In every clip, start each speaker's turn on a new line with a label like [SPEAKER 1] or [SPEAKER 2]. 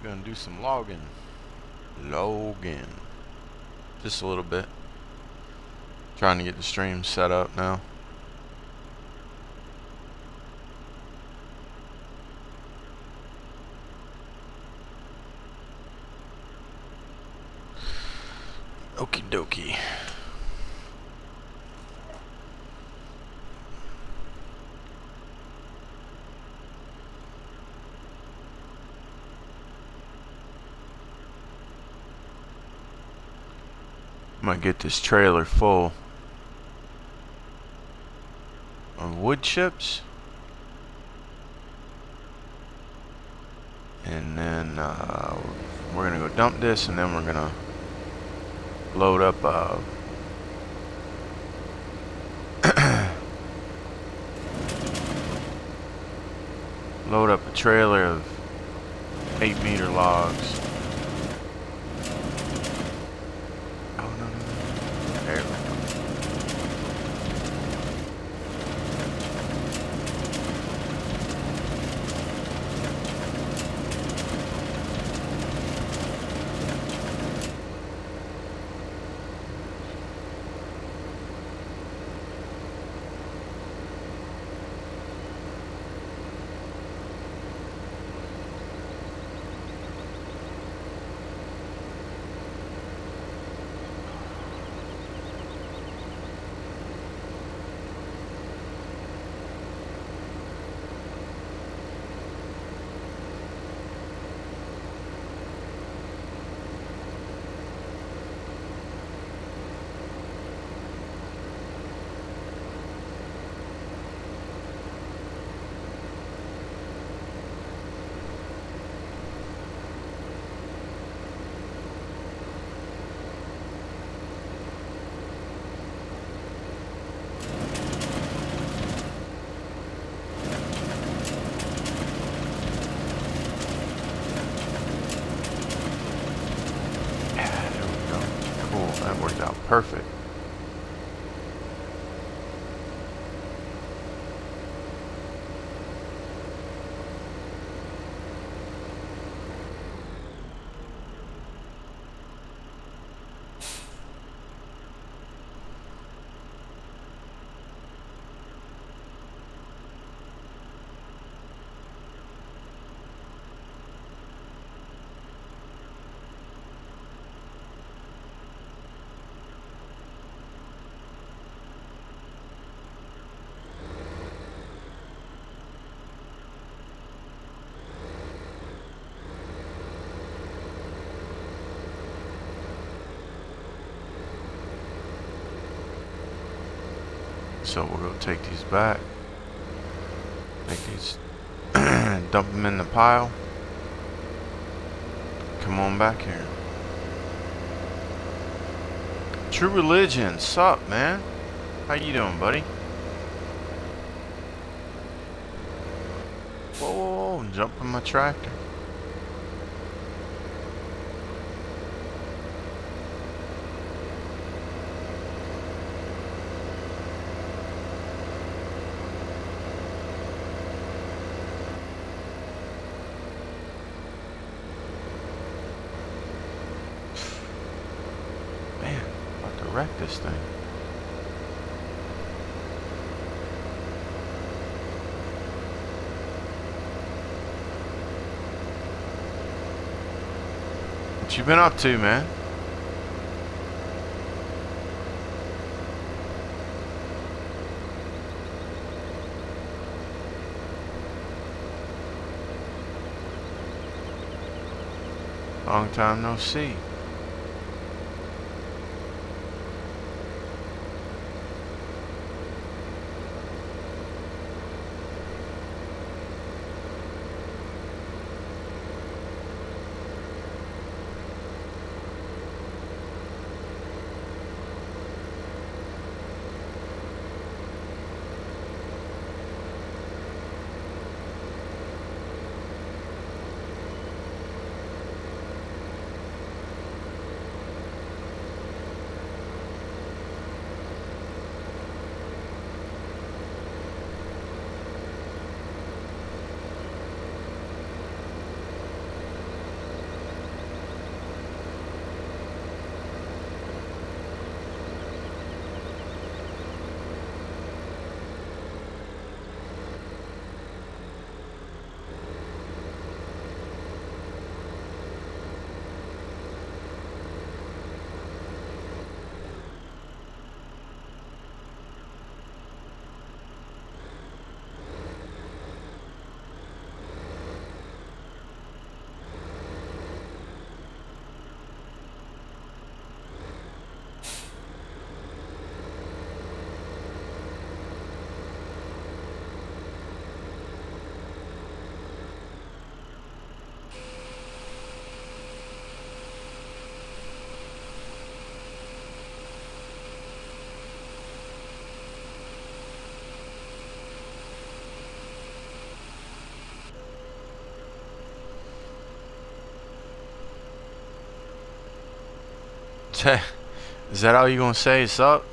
[SPEAKER 1] Gonna do some logging. Just a little bit. Trying to get the stream set up now. Okie dokie. I'm gonna get this trailer full of wood chips, and then we're gonna go dump this, and then we're gonna load up load up a trailer of 8-meter logs. Oh no, there we go. That worked out perfect. So we'll go take these back, make these, dump them in the pile, come on back here. True Religion, sup, man? How you doing, buddy? Whoa, whoa, whoa, jump in my tractor. Wreck this thing. What you been up to, man? Long time no see. Is that all you gonna say? It's up?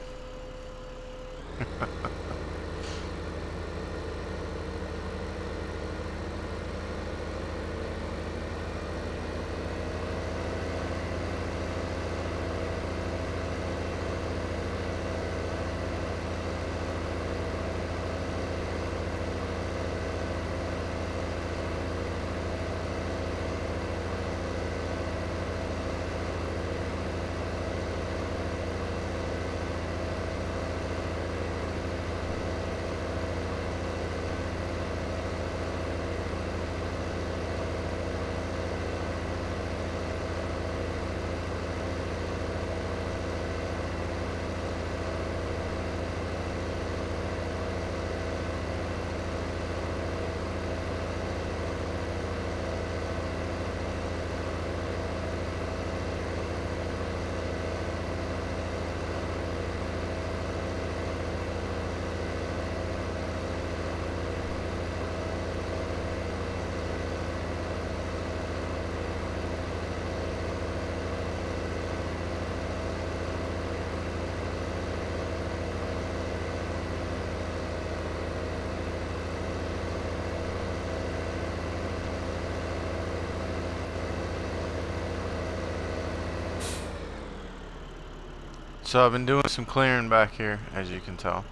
[SPEAKER 1] So I've been doing some clearing back here, as you can tell.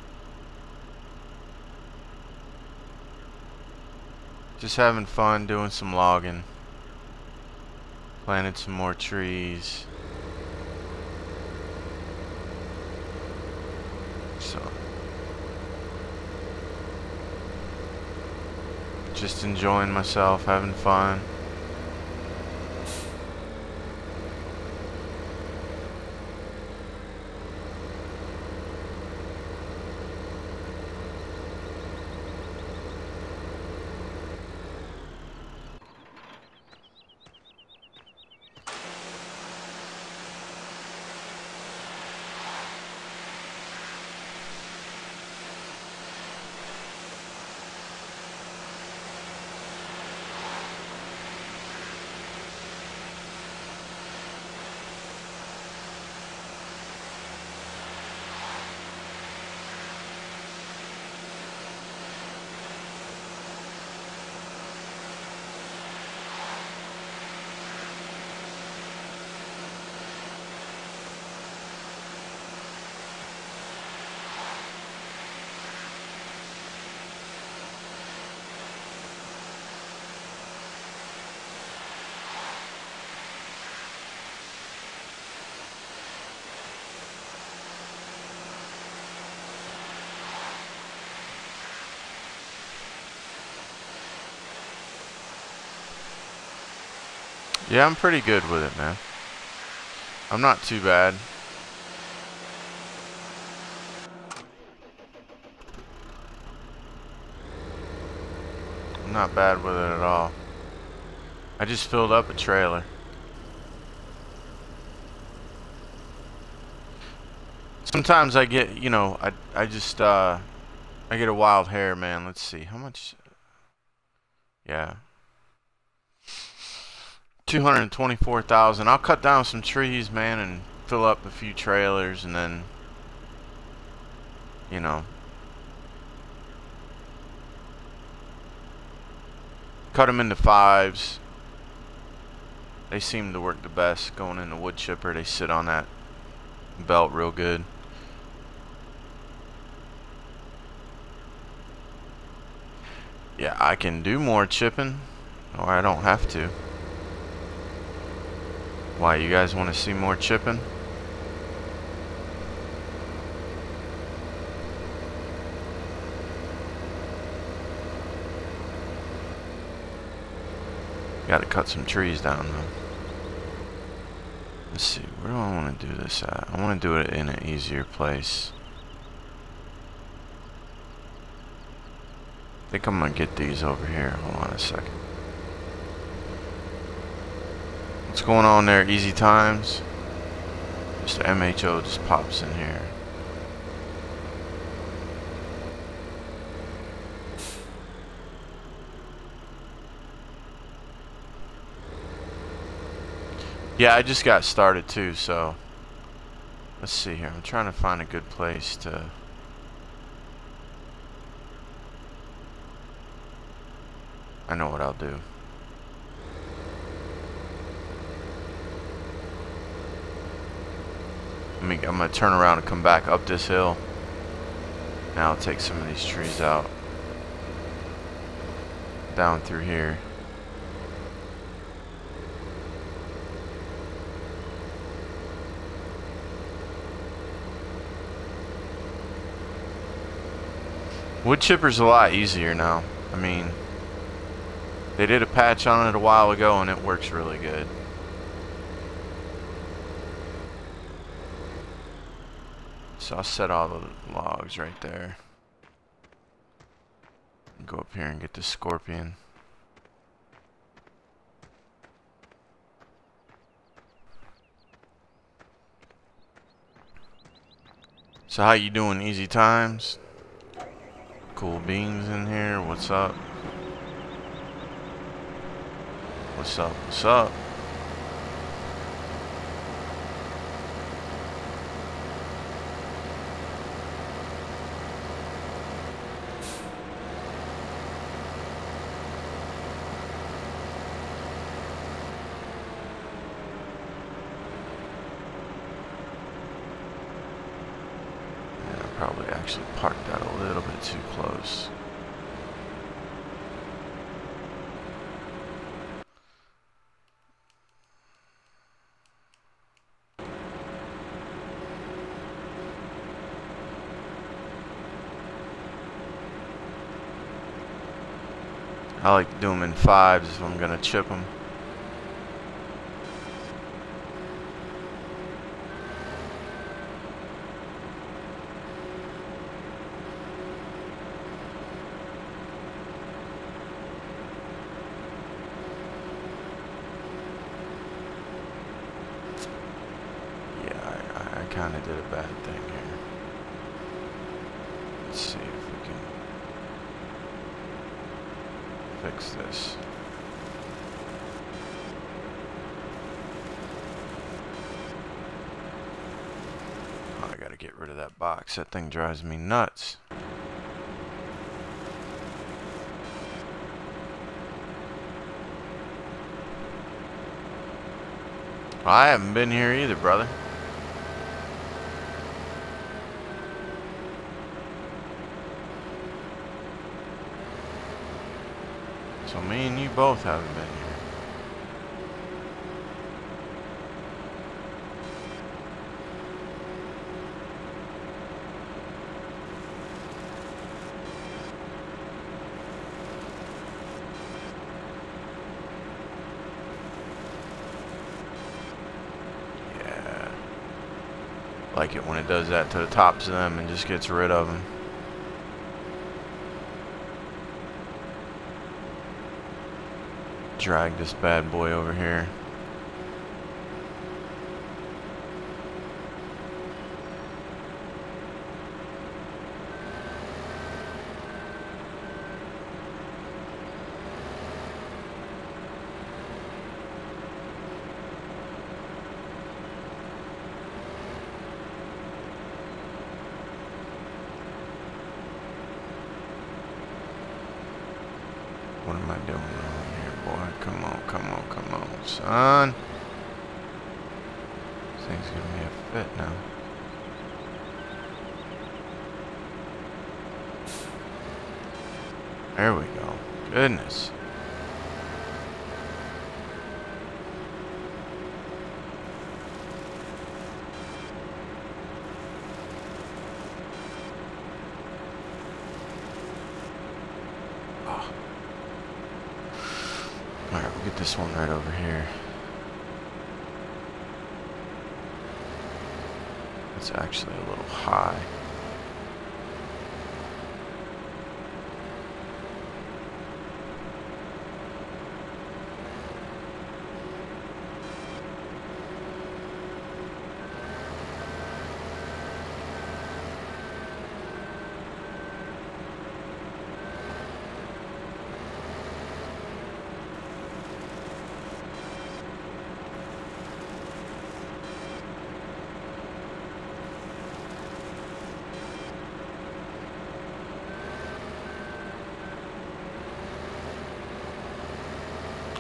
[SPEAKER 1] Just having fun doing some logging. Planted some more trees. So just enjoying myself, having fun. Yeah, I'm pretty good with it, man. I'm not too bad. I'm not bad with it at all. I just filled up a trailer. Sometimes I get, you know, I just I get a wild hair, man. Let's see. How much? Yeah. 224,000. I'll cut down some trees, man, and fill up a few trailers, and then, you know, cut them into fives. They seem to work the best. Going in the wood chipper, they sit on that belt real good. Yeah, I can do more chipping, or I don't have to. Why, you guys want to see more chipping? Gotta cut some trees down though. Let's see, where do I want to do this at? I want to do it in an easier place. I think I'm gonna get these over here. Hold on a second. What's going on there, Easy Times? Just the MHO just pops in here. Yeah, I just got started too, so Let's see here. I'm trying to find a good place to... I know what I'll do. I'm gonna turn around and come back up this hill. Now I'll take some of these trees out. Down through here. Wood chipper's a lot easier now. I mean, they did a patch on it a while ago and it works really good. So I'll set all the logs right there. Go up here and get the scorpion. So how you doing, Easy Times? Cool Beans in here. What's up? What's up? What's up? Probably actually parked that a little bit too close. I like to do them in 5s if I'm gonna chip them. I kind of did a bad thing here. Let's see if we can fix this. Oh, I gotta get rid of that box. That thing drives me nuts. Well, I haven't been here either, brother. So me and you both haven't been here. Yeah. Like it when it does that to the tops of them and just gets rid of them. Drag this bad boy over here. What am I doing wrong here, boy? Come on, come on, come on, son. This thing's giving me a fit now. There we go. Goodness. Alright, we'll get this one right over here. It's actually a little high.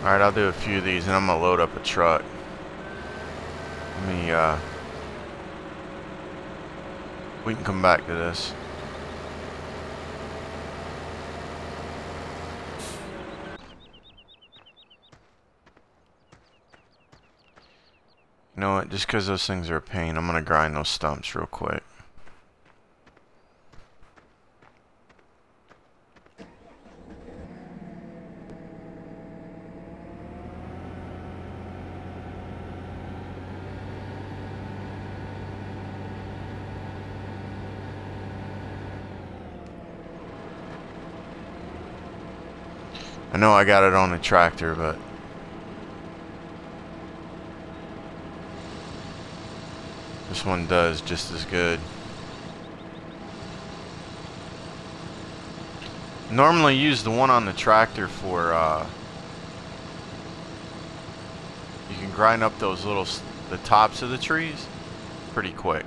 [SPEAKER 1] Alright, I'll do a few of these and I'm gonna load up a truck. Let me, we can come back to this. You know what, just because those things are a pain, I'm gonna grind those stumps real quick. I know I got it on the tractor, but this one does just as good. Normally use the one on the tractor for, you can grind up those the tops of the trees pretty quick.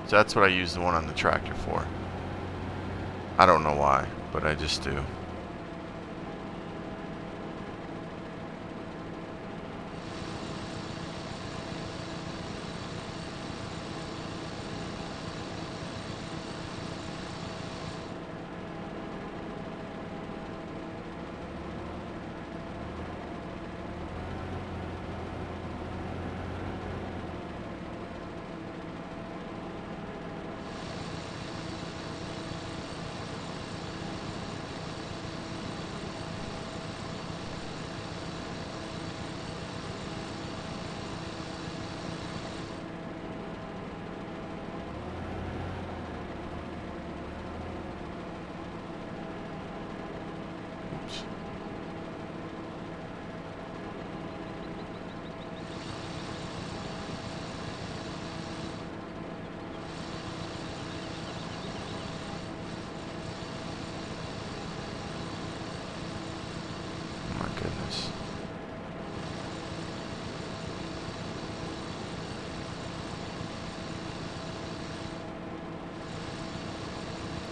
[SPEAKER 1] So that's what I use the one on the tractor for. I don't know why, but I just do.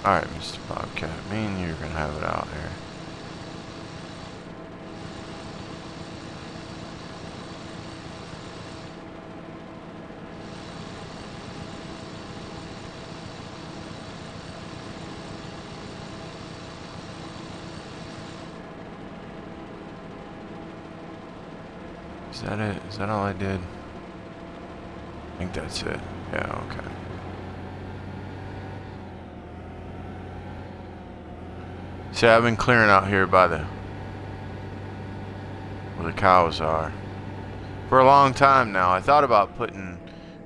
[SPEAKER 1] Alright, Mr. Bobcat, me and you are gonna have it out here. Is that it? Is that all I did? I think that's it. Yeah, okay. See, I've been clearing out here by where the cows are for a long time now. I thought about putting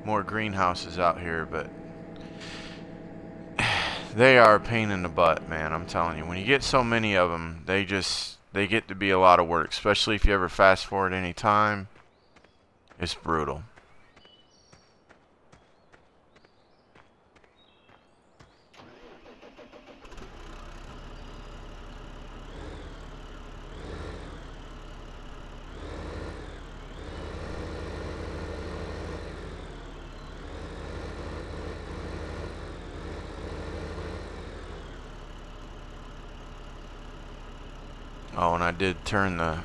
[SPEAKER 1] more greenhouses out here, but they are a pain in the butt, man. I'm telling you, when you get so many of them, they get to be a lot of work, especially if you ever fast forward any time. It's brutal. Oh, and I did turn the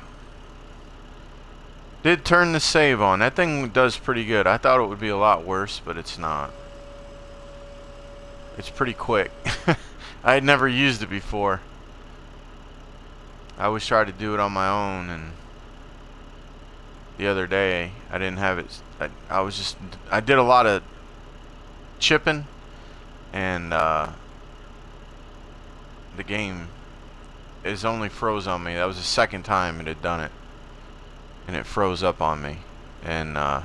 [SPEAKER 1] save on. That thing does pretty good. I thought it would be a lot worse, but it's not. It's pretty quick. I had never used it before. I always tried to do it on my own, and the other day I didn't have it. I did a lot of chipping, and the game is only froze on me. That was the second time it had done it, and it froze up on me, and yeah,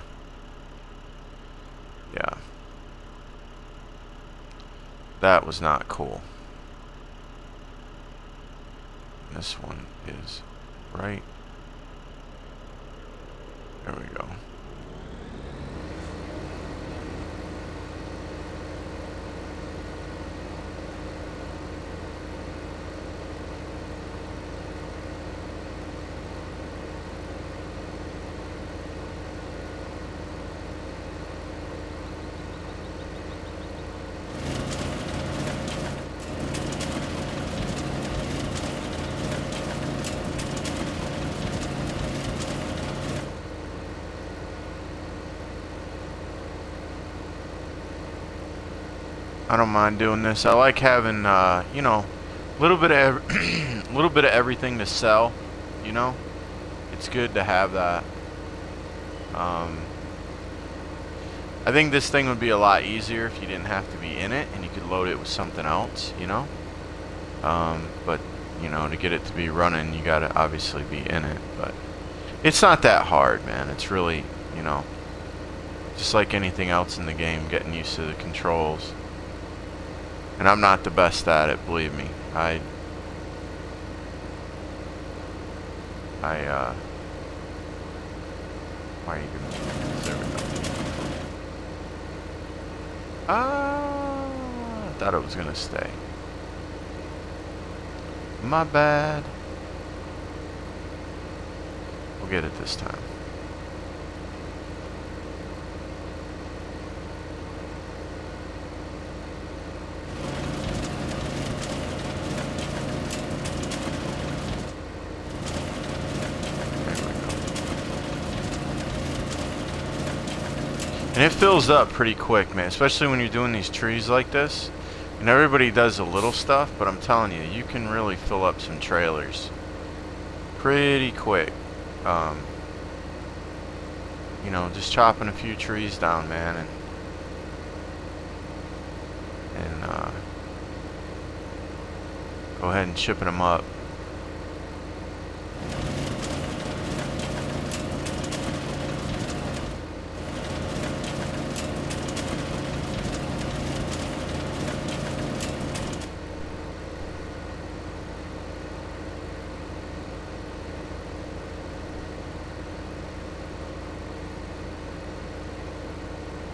[SPEAKER 1] that was not cool. This one is right. There we go. I don't mind doing this. I like having, you know, a little bit of little bit of everything to sell. You know, it's good to have that. I think this thing would be a lot easier if you didn't have to be in it and you could load it with something else, you know. But you know, to get it to be running, you gotta obviously be in it. But it's not that hard, man. It's really, you know, just like anything else in the game, getting used to the controls. And I'm not the best at it, believe me. Why are you gonna... There we go. I thought it was gonna stay. My bad. We'll get it this time. And it fills up pretty quick, man, especially when you're doing these trees like this. And everybody does a little stuff, but I'm telling you, you can really fill up some trailers pretty quick. You know, just chopping a few trees down, man, and go ahead and chipping them up.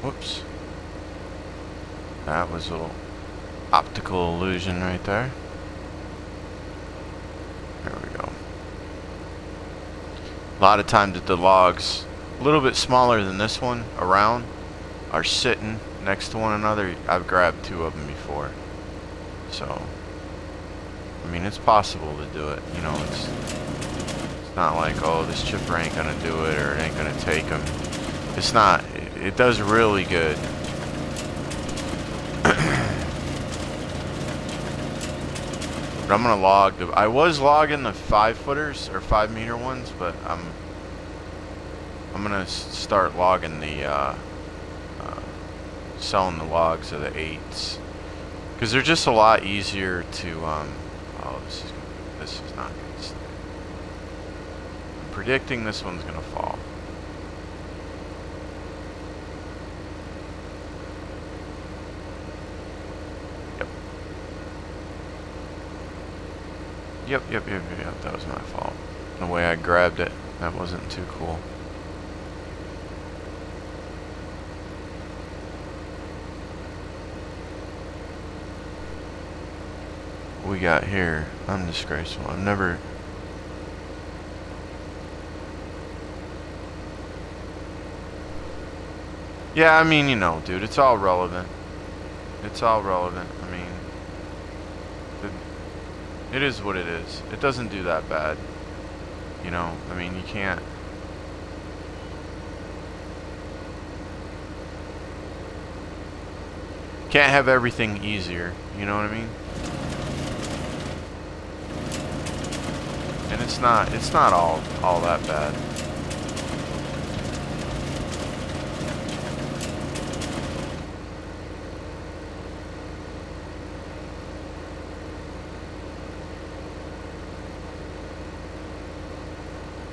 [SPEAKER 1] Whoops. That was a little optical illusion right there. There we go. A lot of times the logs, a little bit smaller than this one, around, are sitting next to one another. I've grabbed two of them before. So, I mean, it's possible to do it. You know, it's not like, oh, this chipper ain't gonna do it or it ain't gonna take them. It's not. It does really good. But I'm gonna log the... I was logging the 5-footers or 5-meter ones, but I'm gonna start logging the selling the logs of the 8s, because they're just a lot easier to oh, this is not gonna stay. I'm predicting this one's gonna fall. Yep, that was my fault. The way I grabbed it, that wasn't too cool. What we got here, undisgraceful. I've never... Yeah, I mean, you know, dude, it's all relevant. It's all relevant. I mean... It is what it is. It doesn't do that bad. You know, I mean, you can't... Can't have everything easier. You know what I mean? And it's not all that bad.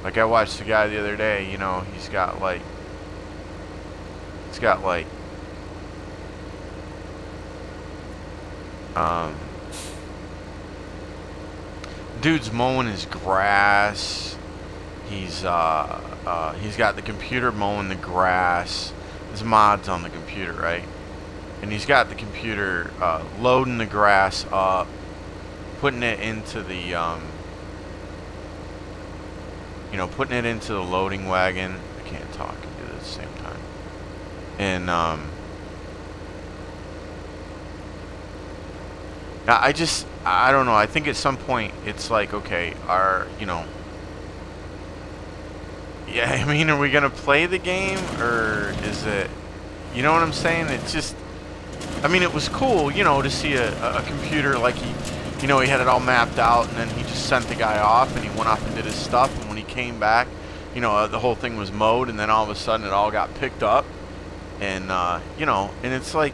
[SPEAKER 1] Like, I watched the guy the other day, you know, he's got like dude's mowing his grass. He's got the computer mowing the grass. His mod's on the computer, right? And he's got the computer loading the grass up, putting it into the you know, putting it into the loading wagon. I can't talk and do it at the same time. And I don't know. I think at some point it's like, okay, you know, yeah, I mean, are we gonna play the game, or is it, you know what I'm saying? It's just, I mean, it was cool, you know, to see a computer like he, you know, he had it all mapped out, and then he just sent the guy off, and he went off and did his stuff, and when he came back, you know, the whole thing was mowed, and then all of a sudden it all got picked up, and, you know, and it's like,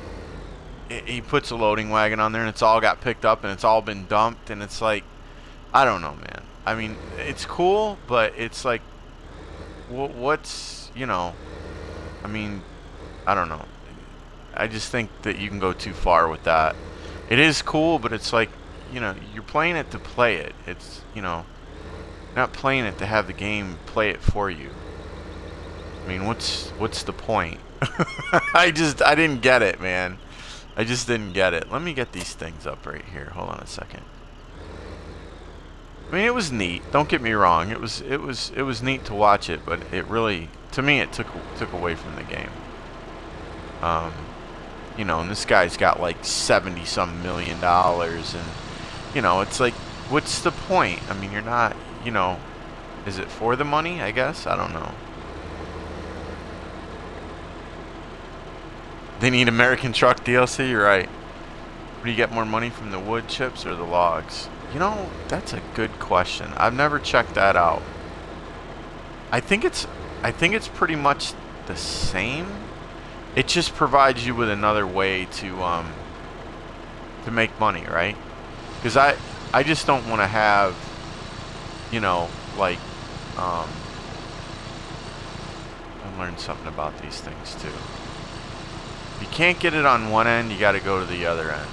[SPEAKER 1] he puts a loading wagon on there, and it's all got picked up, and it's all been dumped, and it's like, I don't know, man. I mean, it's cool, but it's like, what's, you know, I mean, I don't know. I just think that you can go too far with that. It is cool, but it's like, you know, you're playing it to play it. It's, you know, not playing it to have the game play it for you. I mean, what's the point? I didn't get it, man. I just didn't get it. Let me get these things up right here. Hold on a second. I mean, it was neat. Don't get me wrong. It was neat to watch it, but it really, to me, it took away from the game. You know, and this guy's got like $70-some million, and you know, it's like, what's the point? I mean, you're not, you know, is it for the money? I guess, I don't know. They need American Truck DLC, you're right. Do you get more money from the wood chips or the logs? You know, that's a good question. I've never checked that out. I think it's pretty much the same. It just provides you with another way to make money, right? Because I just don't want to have, you know, like, I learned something about these things too. If you can't get it on one end, you got to go to the other end.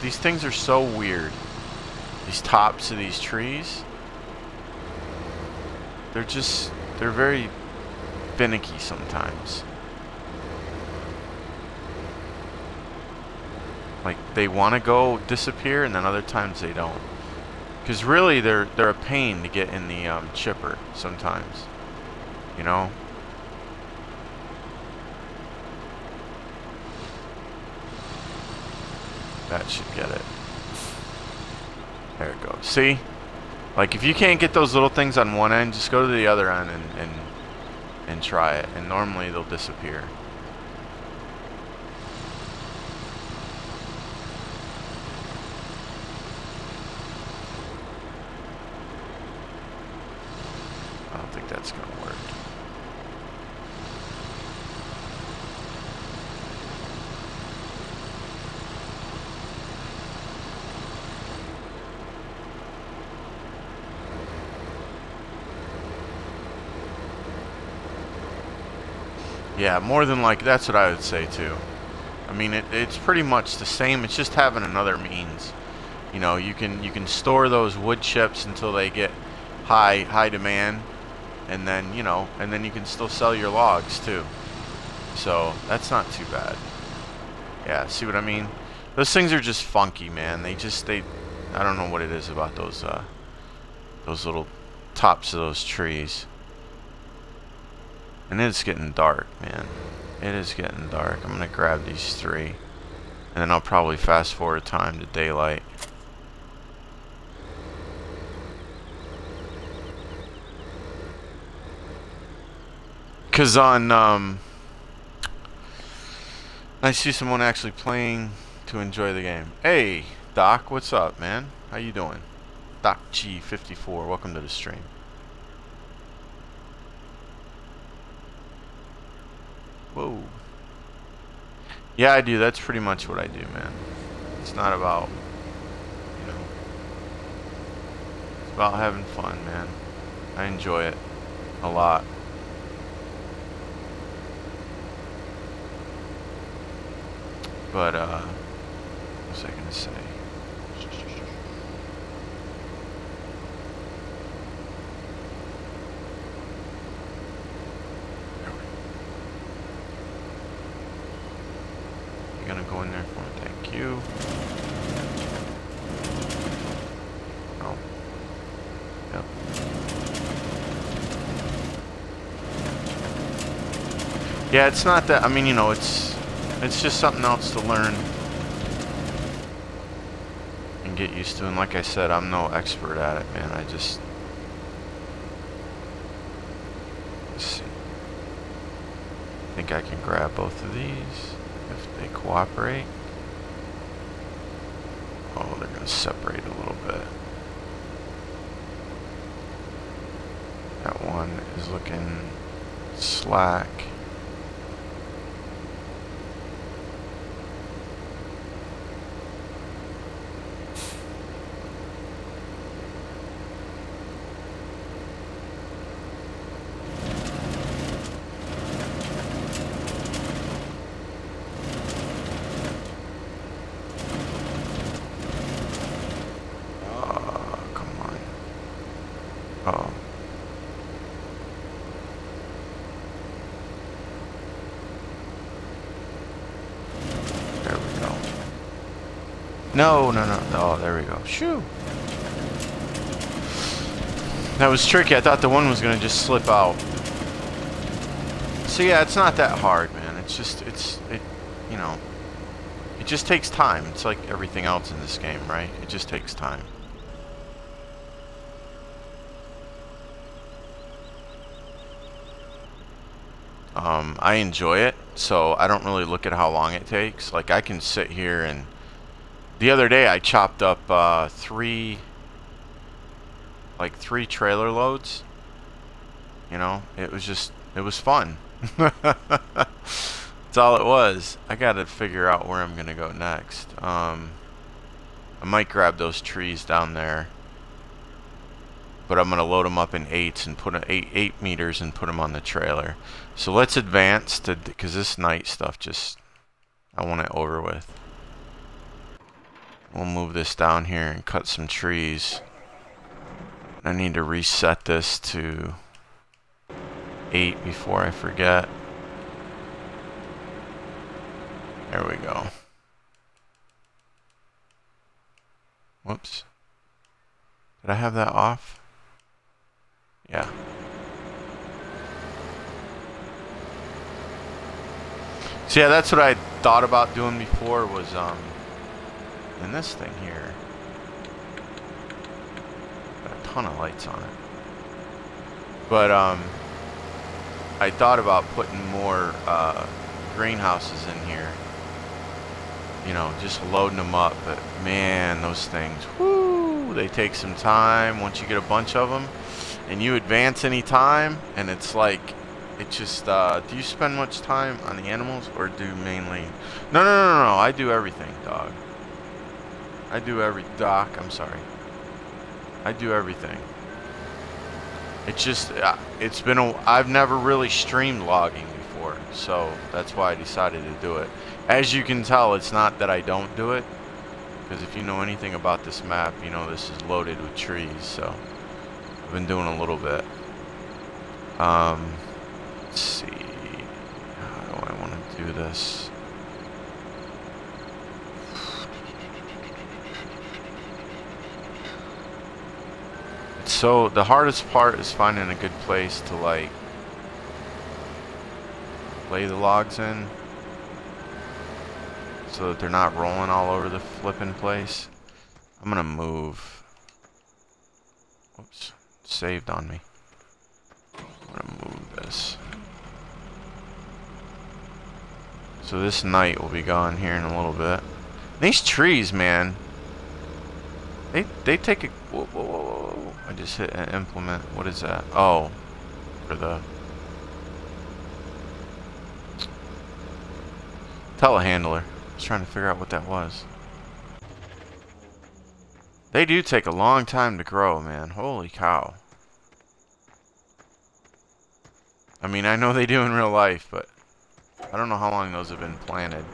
[SPEAKER 1] These things are so weird. These tops of these trees, they're very finicky sometimes. Like, they want to go disappear, and then other times they don't. Because really, they're a pain to get in the chipper sometimes. You know? That should get it. There it goes. See? Like, if you can't get those little things on one end, just go to the other end and try it. And normally they'll disappear. I don't think that's going to work. Yeah, more than like, that's what I would say too. I mean, it's pretty much the same. It's just having another means. You know, you can store those wood chips until they get high demand, and then, you know, and then you can still sell your logs too. So that's not too bad. Yeah, see what I mean? Those things are just funky, man. I don't know what it is about those little tops of those trees. And it's getting dark, man. It is getting dark. I'm gonna grab these 3, and then I'll probably fast forward time to daylight. Cause on I see someone actually playing to enjoy the game. Hey, Doc, what's up, man? How you doing? Doc G54, welcome to the stream. Whoa. Yeah, I do. That's pretty much what I do, man. It's not about, you know, it's about having fun, man. I enjoy it a lot. But, what was I gonna say? Gonna go in there for me, thank you. Oh. Yep. Yeah, it's not that, I mean, you know, it's just something else to learn and get used to, and like I said, I'm no expert at it, man. Let's see. I think I can grab both of these. if they cooperate. Oh, they're going to separate a little bit. That one is looking slack. Oh. There we go. No, no, no. Oh, there we go. Shoo. That was tricky. I thought the one was going to just slip out. So yeah, it's not that hard, man. It's just, you know, it just takes time. It's like everything else in this game, right? It just takes time. I enjoy it, so I don't really look at how long it takes. Like, I can sit here and... The other day, I chopped up three trailer loads. You know, it was fun. That's all it was. I gotta figure out where I'm gonna go next. I might grab those trees down there. But I'm gonna load them up in 8s and put 8 meters and put them on the trailer. So let's advance to, because this night stuff just, I want it over with. We'll move this down here and cut some trees. I need to reset this to 8 before I forget. There we go. Whoops. Did I have that off? Yeah. So yeah, that's what I thought about doing before was in this thing here. Got a ton of lights on it. But I thought about putting more greenhouses in here. You know, just loading them up, but man, those things, whoo, they take some time once you get a bunch of them. And you advance any time, and it's like, it just, do you spend much time on the animals, or do mainly, no, I do everything, dog. I do Doc, I'm sorry. I do everything. It's just, it's been I've never really streamed logging before, so that's why I decided to do it. As you can tell, it's not that I don't do it, because if you know anything about this map, you know this is loaded with trees, so. I've been doing a little bit. Let's see. How do I want to do this? So the hardest part is finding a good place to like lay the logs in so that they're not rolling all over the flipping place. I'm gonna move. Whoops. Saved on me. I'm gonna move this. So this night will be gone here in a little bit. These trees, man. They take a whoa, whoa, whoa, whoa. I just hit an implement. What is that? Oh, for the telehandler. I was trying to figure out what that was. They do take a long time to grow, man. Holy cow. I mean, I know they do in real life, but I don't know how long those have been planted.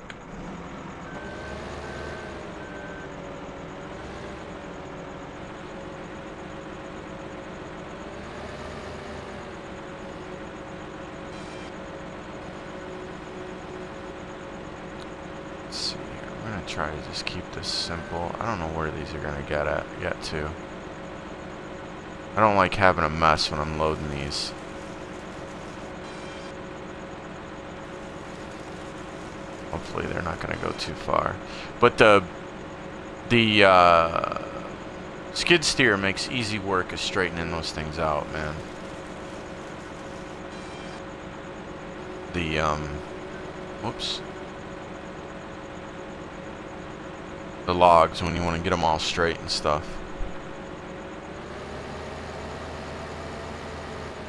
[SPEAKER 1] Let's see here. I'm going to try to just keep this simple. I don't know where these are going to get to. I don't like having a mess when I'm loading these. Hopefully they're not going to go too far. But the skid steer makes easy work of straightening those things out, man. The whoops. the logs when you want to get them all straight and stuff.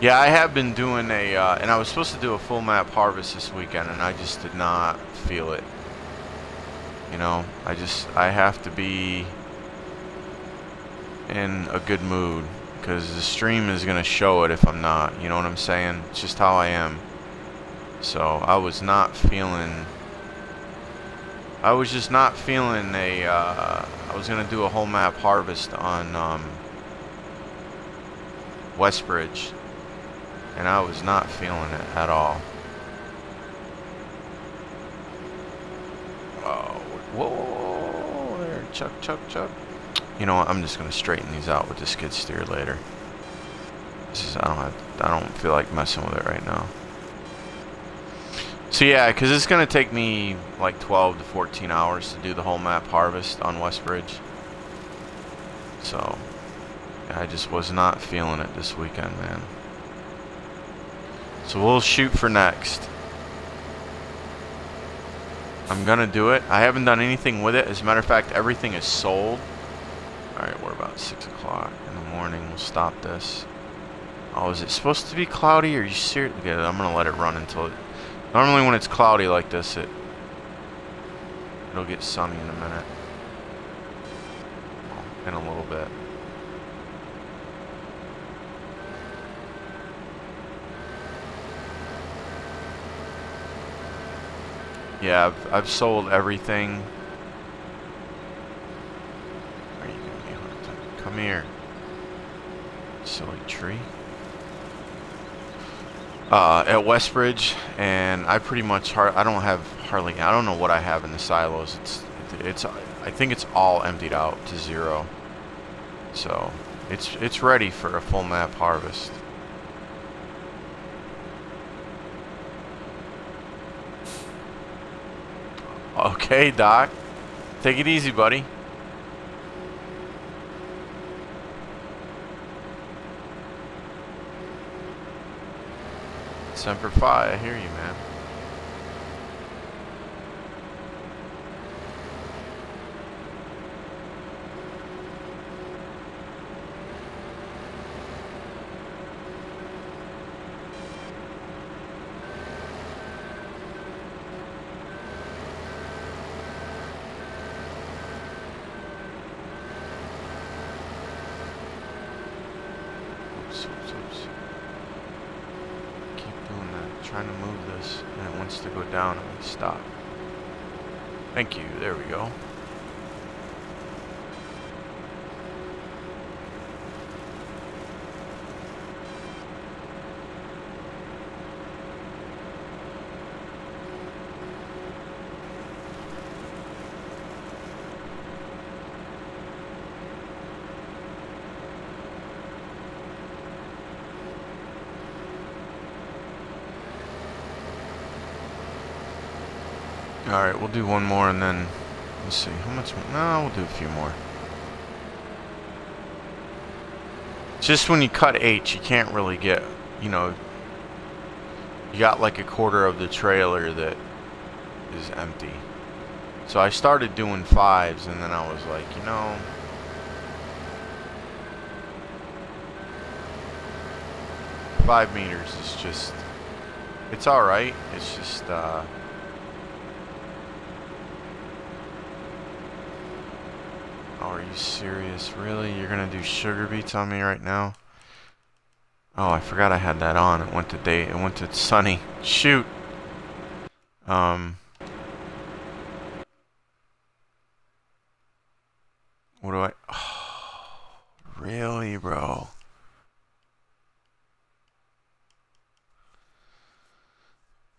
[SPEAKER 1] Yeah, I have been doing and I was supposed to do a full map harvest this weekend, and I just did not feel it. You know, I have to be in a good mood, because the stream is going to show it if I'm not, you know what I'm saying? It's just how I am. So, I was just not feeling I was going to do a whole map harvest on, Westbridge, and I was not feeling it at all. Oh, whoa, there, Chuck. You know what, I'm just going to straighten these out with the skid steer later. I don't feel like messing with it right now. So yeah, because it's going to take me like 12 to 14 hours to do the whole map harvest on Westbridge. So, yeah, I just was not feeling it this weekend, man. So we'll shoot for next. I'm going to do it. I haven't done anything with it. As a matter of fact, everything is sold. Alright, we're about 6 o'clock in the morning. We'll stop this. Oh, is it supposed to be cloudy? Or are you serious? Okay, I'm going to let it run until it... Normally when it's cloudy like this, it'll get sunny in a minute. In a little bit. Yeah, I've sold everything. Are you gonna be a hard time? Come here. Silly tree. At Westbridge, and I pretty much I don't know what I have in the silos. I think it's all emptied out to 0. So it's ready for a full map harvest. Okay, Doc. Take it easy, buddy. Semper Fi, I hear you, man. Oops. Keep doing that. Trying to move this, and it wants to go down, and we stop. Thank you. There we go. Alright, we'll do one more and then, let's see, how much more? No, we'll do a few more. Just when you cut H, you can't really get, you know, you got like a quarter of the trailer that is empty. So I started doing 5s, and then I was like, you know, $5 meters is just, it's alright, it's just, oh, are you serious? Really? You're gonna do sugar beets on me right now? Oh, I forgot I had that on. It went to sunny. Shoot. What do I... Oh, really, bro?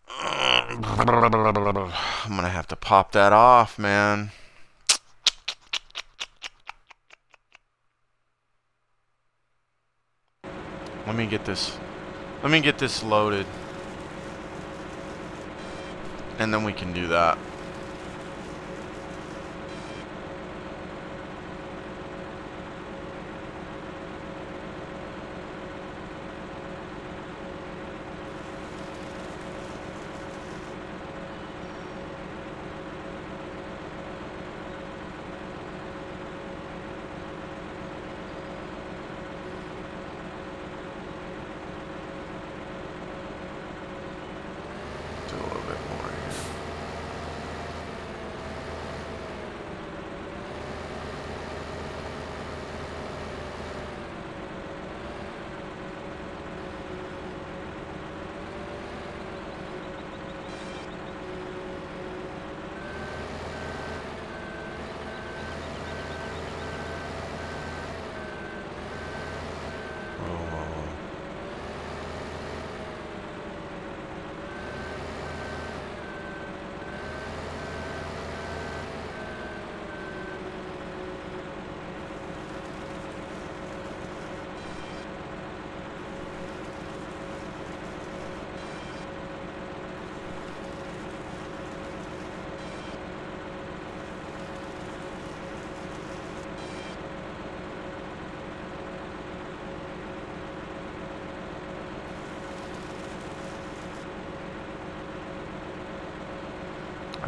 [SPEAKER 1] I'm gonna have to pop that off, man. Let me get this loaded, and then we can do that.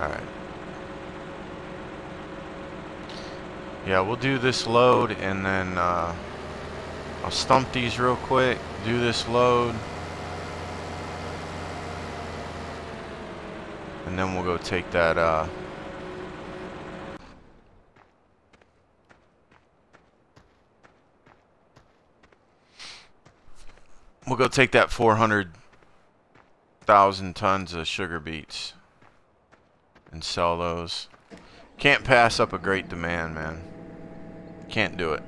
[SPEAKER 1] Alright. Yeah, we'll do this load and then I'll stump these real quick, do this load, and then we'll go take that we'll go take that 400,000 tons of sugar beets and sell those. Can't pass up a great demand, man. Can't do it.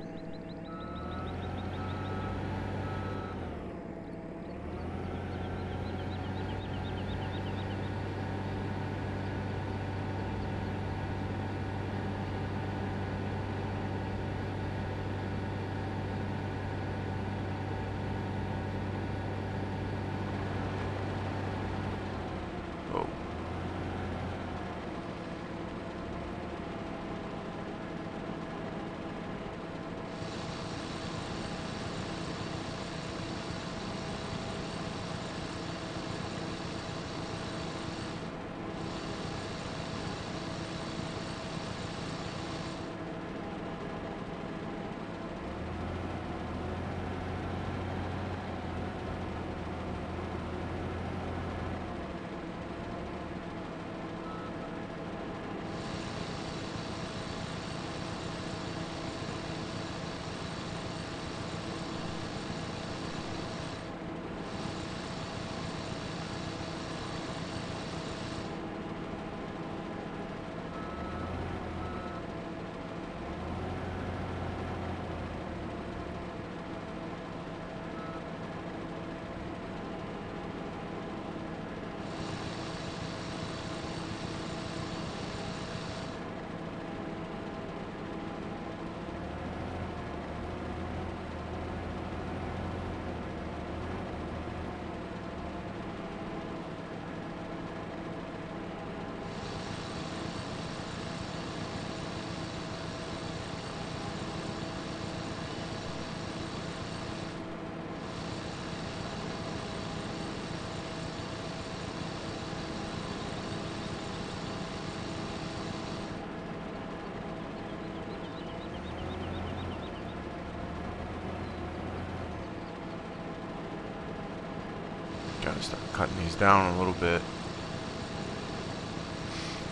[SPEAKER 1] Gotta start cutting these down a little bit.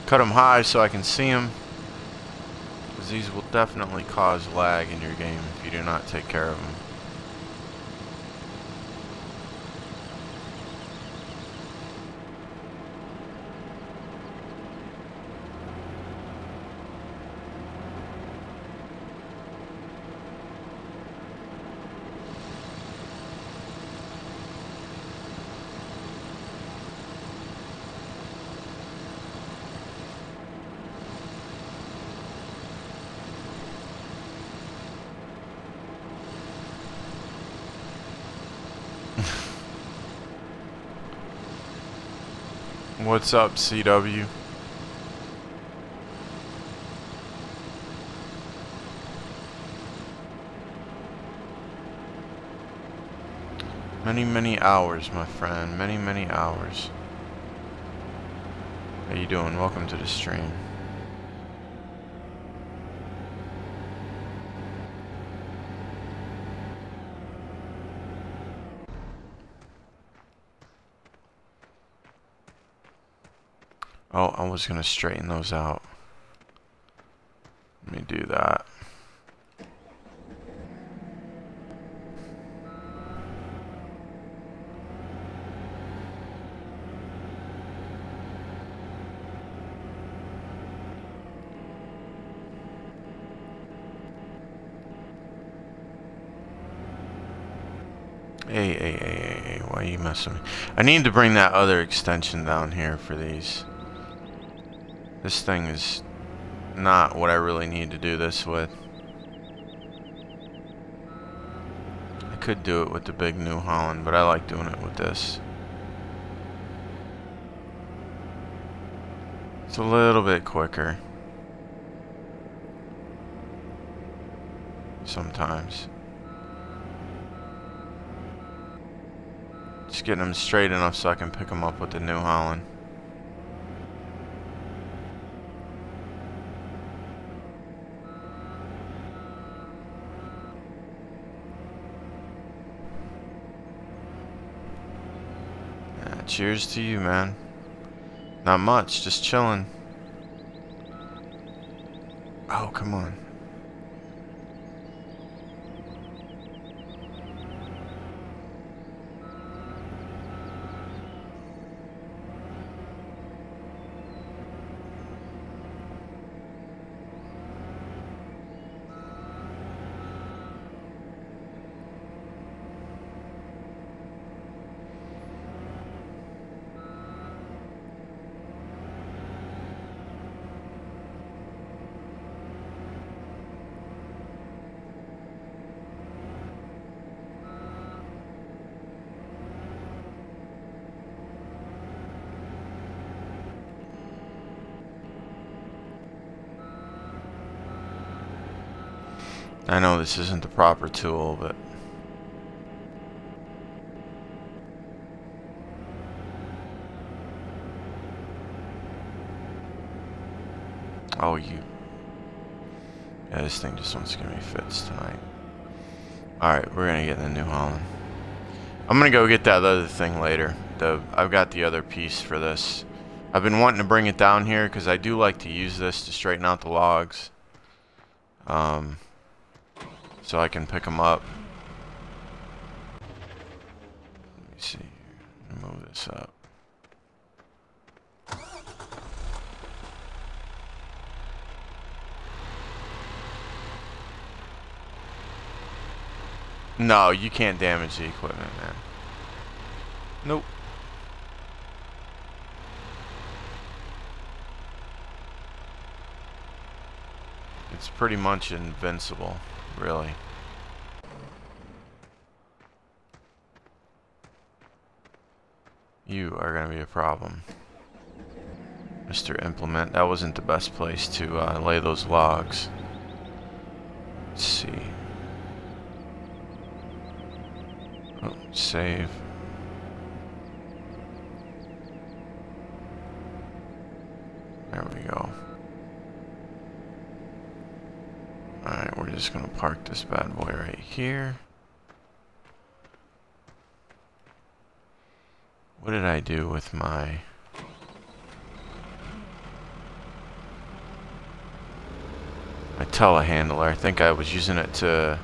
[SPEAKER 1] Cut them high so I can see them, because these will definitely cause lag in your game if you do not take care of them. What's up, CW? Many hours, my friend. Many hours. How you doing? Welcome to the stream. Oh, I was gonna straighten those out. Let me do that. Hey, why are you messing with me? I need to bring that other extension down here for these. This thing is not what I really need to do this with. I could do it with the big New Holland, but I like doing it with this. It's a little bit quicker. Sometimes. Just getting them straight enough so I can pick them up with the New Holland. Cheers to you, man. Not much, just chilling. Oh, come on. I know this isn't the proper tool, but oh, you. Yeah, this thing just wants to give me fits tonight. Alright, we're gonna get in the New Holland. I'm gonna go get that other thing later. I've got the other piece for this. I've been wanting to bring it down here because I do like to use this to straighten out the logs. So I can pick them up. Let me see. Let me move this up. No, you can't damage the equipment, man. Nope. It's pretty much invincible, really. You are going to be a problem, Mr. Implement. That wasn't the best place to lay those logs. Let's see. Oh, save. There we go. Alright, we're just going to park this bad boy right here. What did I do with my... telehandler? I think I was using it to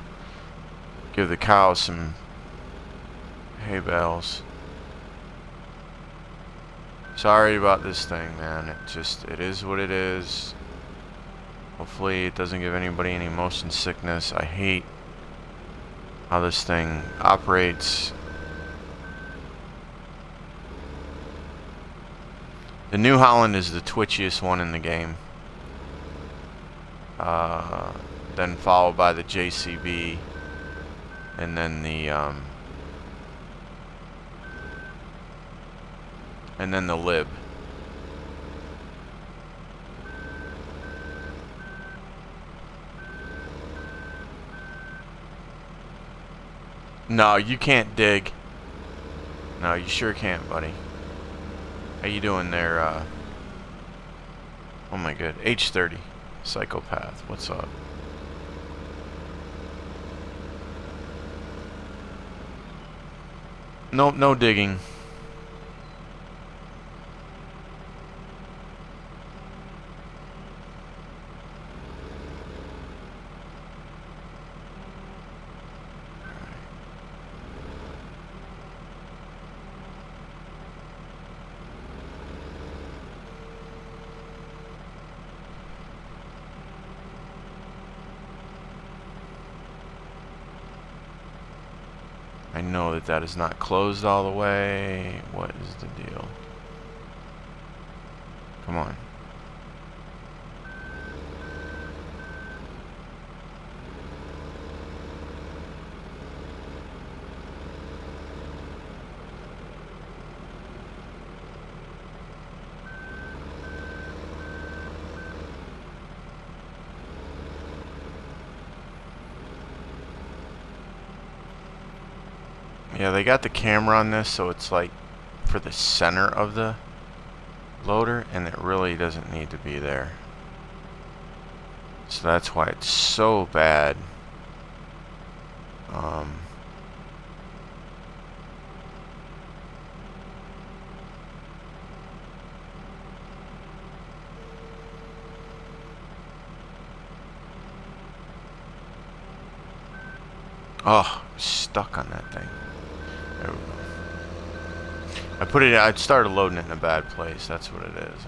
[SPEAKER 1] give the cows some hay bales. Sorry about this thing, man. It is what it is. Hopefully it doesn't give anybody any motion sickness. I hate how this thing operates. The New Holland is the twitchiest one in the game. Then followed by the JCB, and then the Lib. No, you can't dig. No, you sure can't, buddy. How you doing there? Oh my god, H30, psychopath. What's up? Nope, no digging. I know that that is not closed all the way. What is the deal? Come on. Yeah, they got the camera on this, so it's like for the center of the loader, and it really doesn't need to be there. So that's why it's so bad. Oh, stuck on that thing. There we go. I started loading it in a bad place. That's what it is.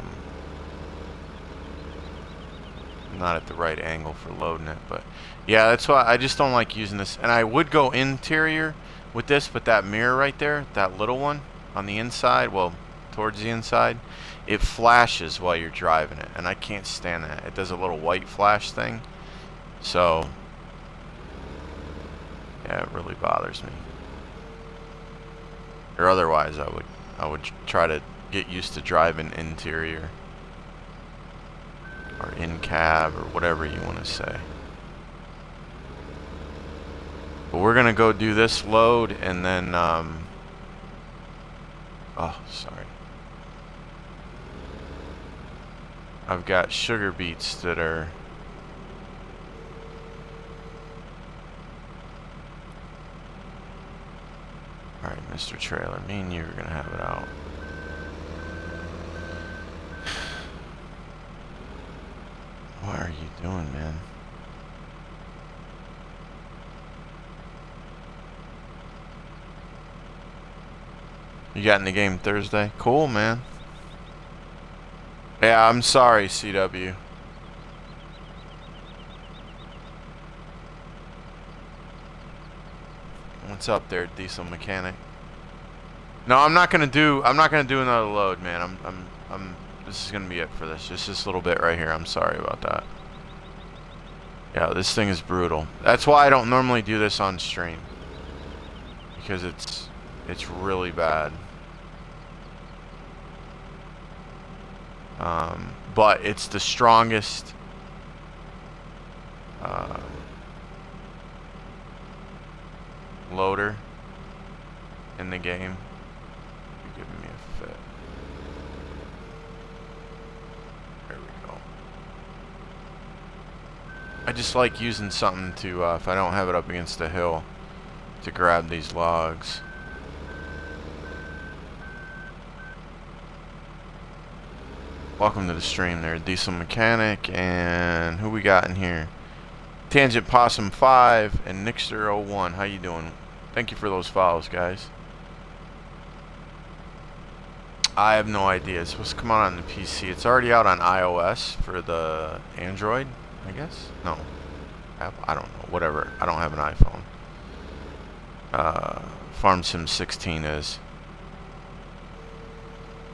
[SPEAKER 1] I'm not at the right angle for loading it, but yeah, that's why I just don't like using this. And I would go interior with this, but that mirror right there, that little one on the inside, well, towards the inside, it flashes while you're driving it, and I can't stand that. It does a little white flash thing, so yeah, it really bothers me. Or otherwise, I would try to get used to driving interior or in cab or whatever you want to say. But we're gonna go do this load and then oh, sorry. I've got sugar beets that are alright, Mr. Trailer, me and you are gonna have it out. What are you doing, man? You got in the game Thursday? Cool, man. Yeah, I'm sorry, CW. What's up there, diesel mechanic? No, I'm not gonna do another load, man. This is gonna be it for this. Just this little bit right here. I'm sorry about that. Yeah, this thing is brutal. That's why I don't normally do this on stream, because it's really bad. But it's the strongest loader in the game. You're giving me a fit. There we go. I just like using something to, if I don't have it up against a hill, to grab these logs. Welcome to the stream there, Diesel Mechanic, and who we got in here? Tangent Possum 5 and Nixter01. How you doing? Thank you for those follows, guys. I have no idea. It's supposed to come out on the PC. It's already out on iOS for the Android, I guess? No. Apple? I don't know. Whatever. I don't have an iPhone. Farm Sim 16 is.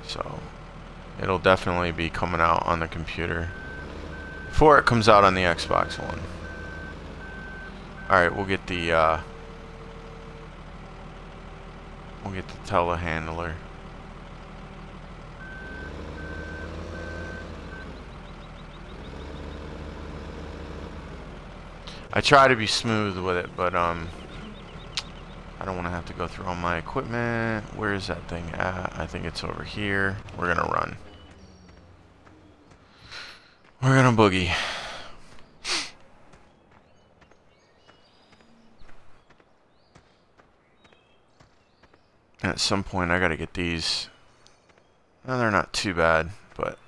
[SPEAKER 1] So it'll definitely be coming out on the computer before it comes out on the Xbox One. Alright, we'll get the telehandler. I try to be smooth with it, but I don't want to have to go through all my equipment. Where is that thing at? I think it's over here. We're gonna run. We're gonna boogie. At some point I gotta get these. No, they're not too bad, but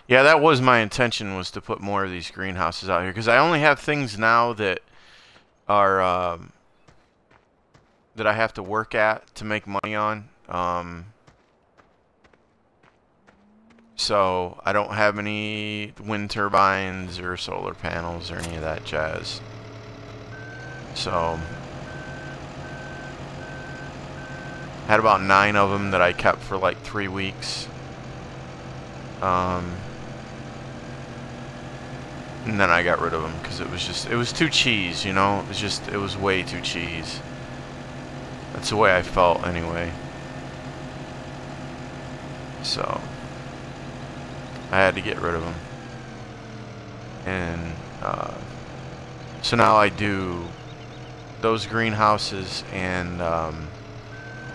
[SPEAKER 1] yeah, that was my intention, was to put more of these greenhouses out here, because I only have things now that are that I have to work at to make money on. So I don't have any wind turbines or solar panels or any of that jazz. So had about 9 of them that I kept for like 3 weeks. And then I got rid of them because it was too cheese, you know? It was way too cheese. That's the way I felt anyway. So I had to get rid of them. And so now I do those greenhouses and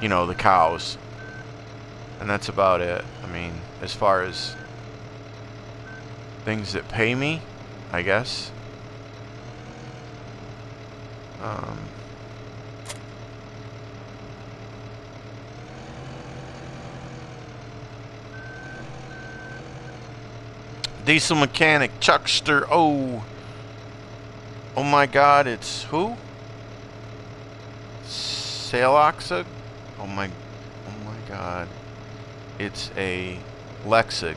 [SPEAKER 1] you know, the cows, and that's about it. I mean, as far as things that pay me, I guess. Diesel Mechanic, Chuckster, oh my god, it's who? Saloxig? Oh my god. It's a Lexig.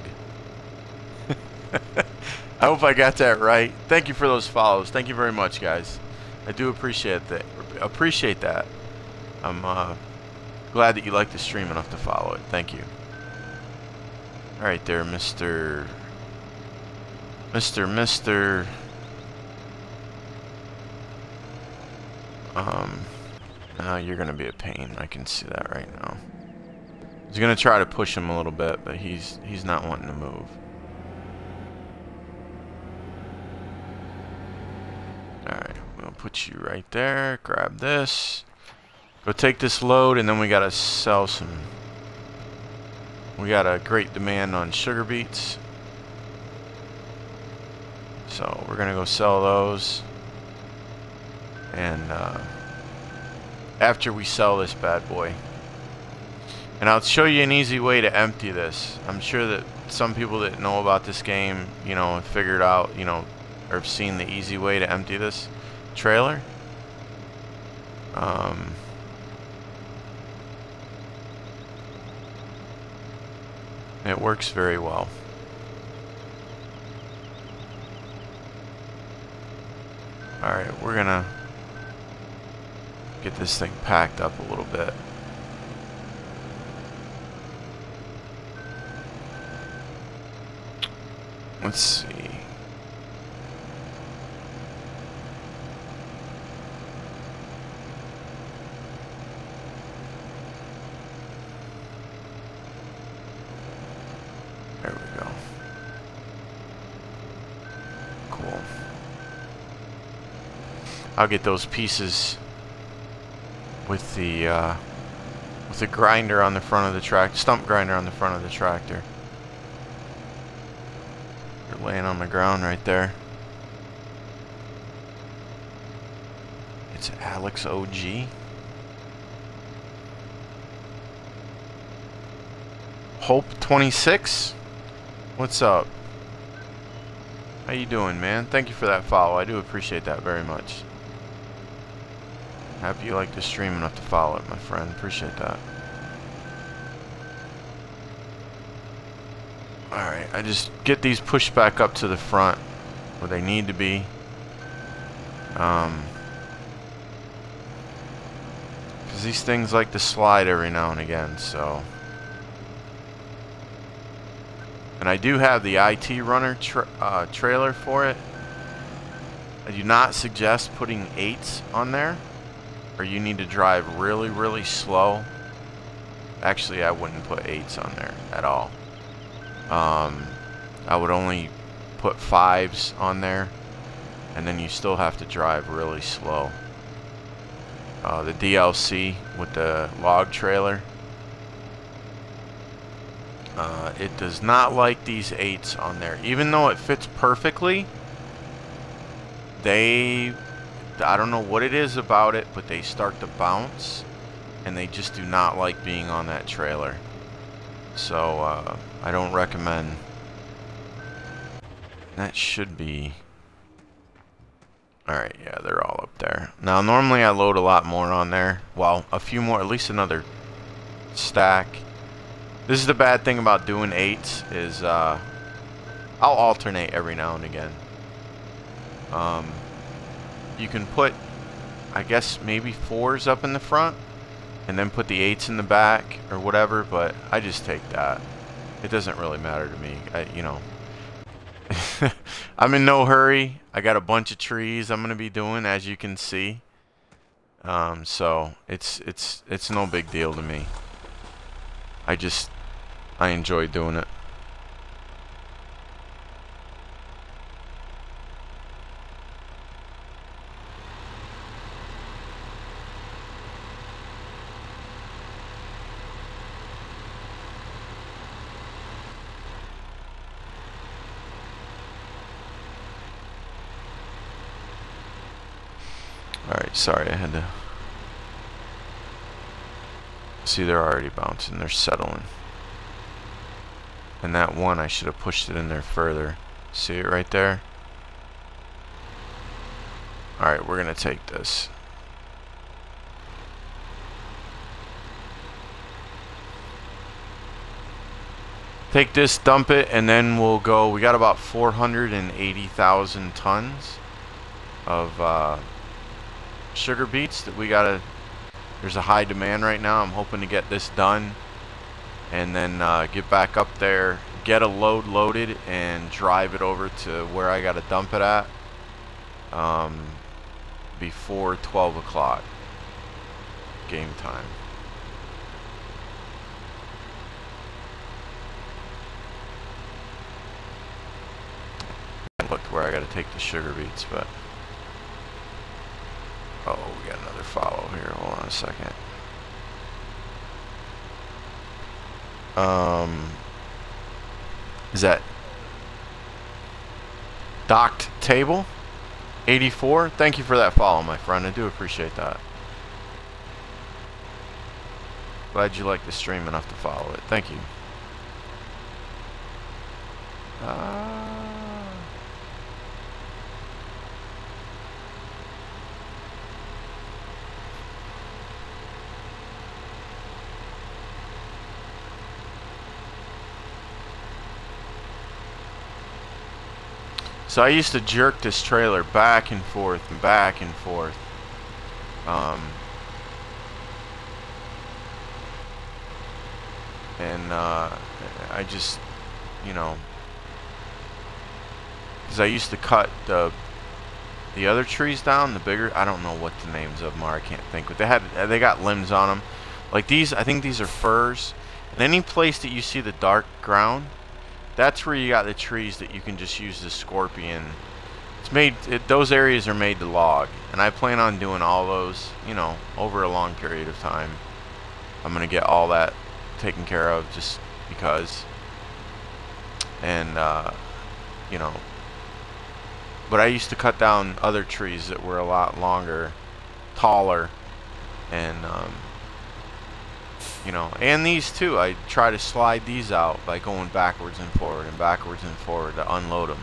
[SPEAKER 1] I hope I got that right. Thank you for those follows. Thank you very much, guys. I do appreciate that. I'm glad that you like the stream enough to follow it. Thank you. All right there, Mr. Now you're gonna be a pain. I can see that right now. He's gonna try to push him a little bit, but he's not wanting to move. Alright, I'm gonna put you right there. Grab this. Go take this load, and then we gotta sell some. We got a great demand on sugar beets. So we're gonna go sell those. And after we sell this bad boy. And I'll show you an easy way to empty this. I'm sure that some people that know about this game, you know, have figured out, you know, or have seen the easy way to empty this trailer. It works very well. Alright, we're gonna get this thing packed up a little bit. Let's see. There we go. Cool. I'll get those pieces with the grinder on the front of the tractor, stump grinder on the front of the tractor. They're laying on the ground right there. It's Alex OG. Hope 26. What's up? How you doing, man? Thank you for that follow. I do appreciate that very much. Happy you like the stream enough to follow it, my friend. Appreciate that. Alright, I just get these pushed back up to the front where they need to be. Because these things like to slide every now and again, so. And I do have the IT runner trailer for it. I do not suggest putting 8s on there, or you need to drive really, really slow. Actually, I wouldn't put 8s on there at all. I would only put 5s on there, and then you still have to drive really slow. The DLC with the log trailer, it does not like these 8s on there. Even though it fits perfectly, I don't know what it is about it, but they start to bounce, and they just do not like being on that trailer. So, I don't recommend. That should be. Alright, yeah, they're all up there. Now, normally I load a lot more on there. Well, a few more, at least another stack. This is the bad thing about doing 8s, is I'll alternate every now and again. You can put, I guess, maybe 4s up in the front, and then put the 8s in the back, or whatever, but I just take that. It doesn't really matter to me, you know. I'm in no hurry. I got a bunch of trees I'm gonna be doing, as you can see. So it's no big deal to me. I enjoy doing it. Alright, sorry, I had to. See, they're already bouncing, they're settling. And that one, I should have pushed it in there further. See it right there? Alright, we're gonna take this. Take this, dump it, and then we'll go. We got about 480,000 tons of sugar beets that we gotta. There's a high demand right now. I'm hoping to get this done, and then get back up there, get a load loaded, and drive it over to where I gotta dump it at before 12 o'clock game time. Look where I gotta take the sugar beets, but oh, we got another follow here. Hold on a second. Is that docked table 84? Thank you for that follow, my friend. I do appreciate that. Glad you like the stream enough to follow it. Thank you. So I used to jerk this trailer back and forth and back and forth. I just, you know, because I used to cut the other trees down, the bigger. I don't know what the names of them are. I can't think. But they got limbs on them, like these. I think these are firs. And any place that you see the dark ground, that's where you got the trees that you can just use the scorpion. It's made. Those areas are made to log, and I plan on doing all those, you know, over a long period of time. I'm gonna get all that taken care of just because. And you know, but I used to cut down other trees that were a lot longer, taller, and you know, and these too. I try to slide these out by going backwards and forward to unload them,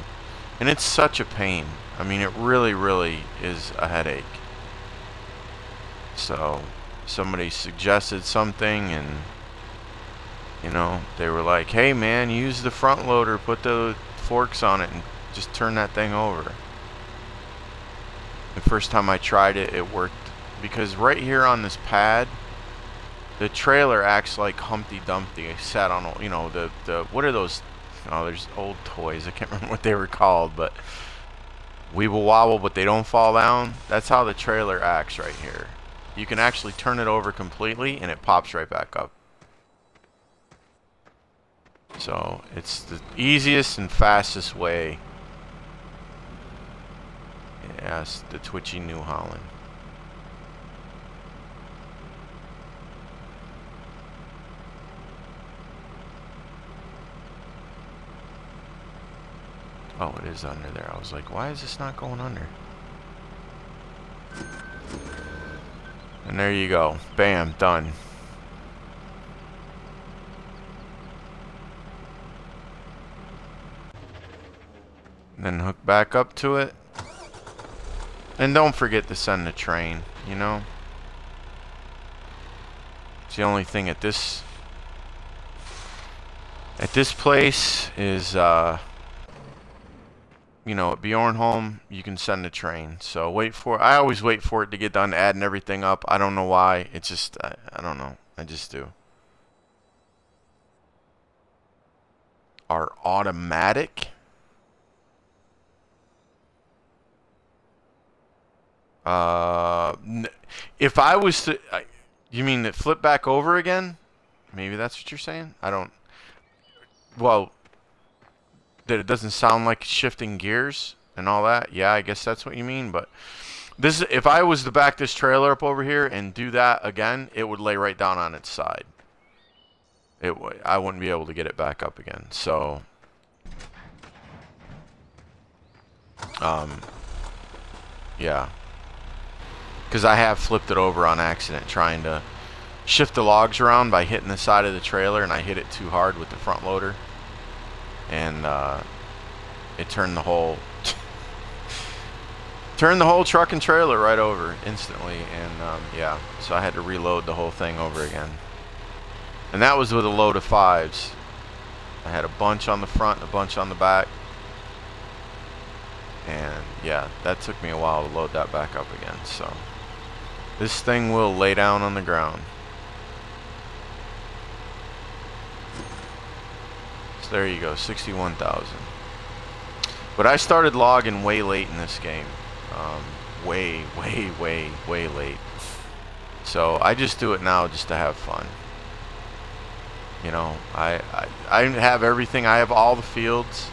[SPEAKER 1] and it's such a pain. I mean, it really, really is a headache. So somebody suggested something, and you know, they were like, hey man, use the front loader, put the forks on it, and just turn that thing over. The first time I tried it, it worked, because right here on this pad, the trailer acts like Humpty Dumpty. I sat on, you know, the what are those? Oh, there's old toys. I can't remember what they were called, but Weeble Wobble, but they don't fall down. That's how the trailer acts right here. You can actually turn it over completely, and it pops right back up. So it's the easiest and fastest way. Yes, the twitchy New Holland. Oh, it is under there. I was like, why is this not going under? And there you go. Bam, done. And then hook back up to it. And don't forget to send the train, you know? It's the only thing at this place is you know, at Bjornholm, you can send a train. So I always wait for it to get done adding everything up. I don't know why. It's just, I don't know. I just do. Are automatic? If I was to, you mean that flip back over again? Maybe that's what you're saying? I don't, well, that it doesn't sound like shifting gears and all that. Yeah, I guess that's what you mean. But this, if I was to back this trailer up over here and do that again, it would lay right down on its side. I wouldn't be able to get it back up again. So, yeah, because I have flipped it over on accident trying to shift the logs around by hitting the side of the trailer, and I hit it too hard with the front loader. And it turned the whole truck and trailer right over instantly, and yeah, so I had to reload the whole thing over again. And that was with a load of 5s. I had a bunch on the front and a bunch on the back. And yeah, that took me a while to load that back up again. So this thing will lay down on the ground. So there you go, 61,000. But I started logging way late in this game. Way late. So I just do it now just to have fun. You know, I have everything. I have all the fields.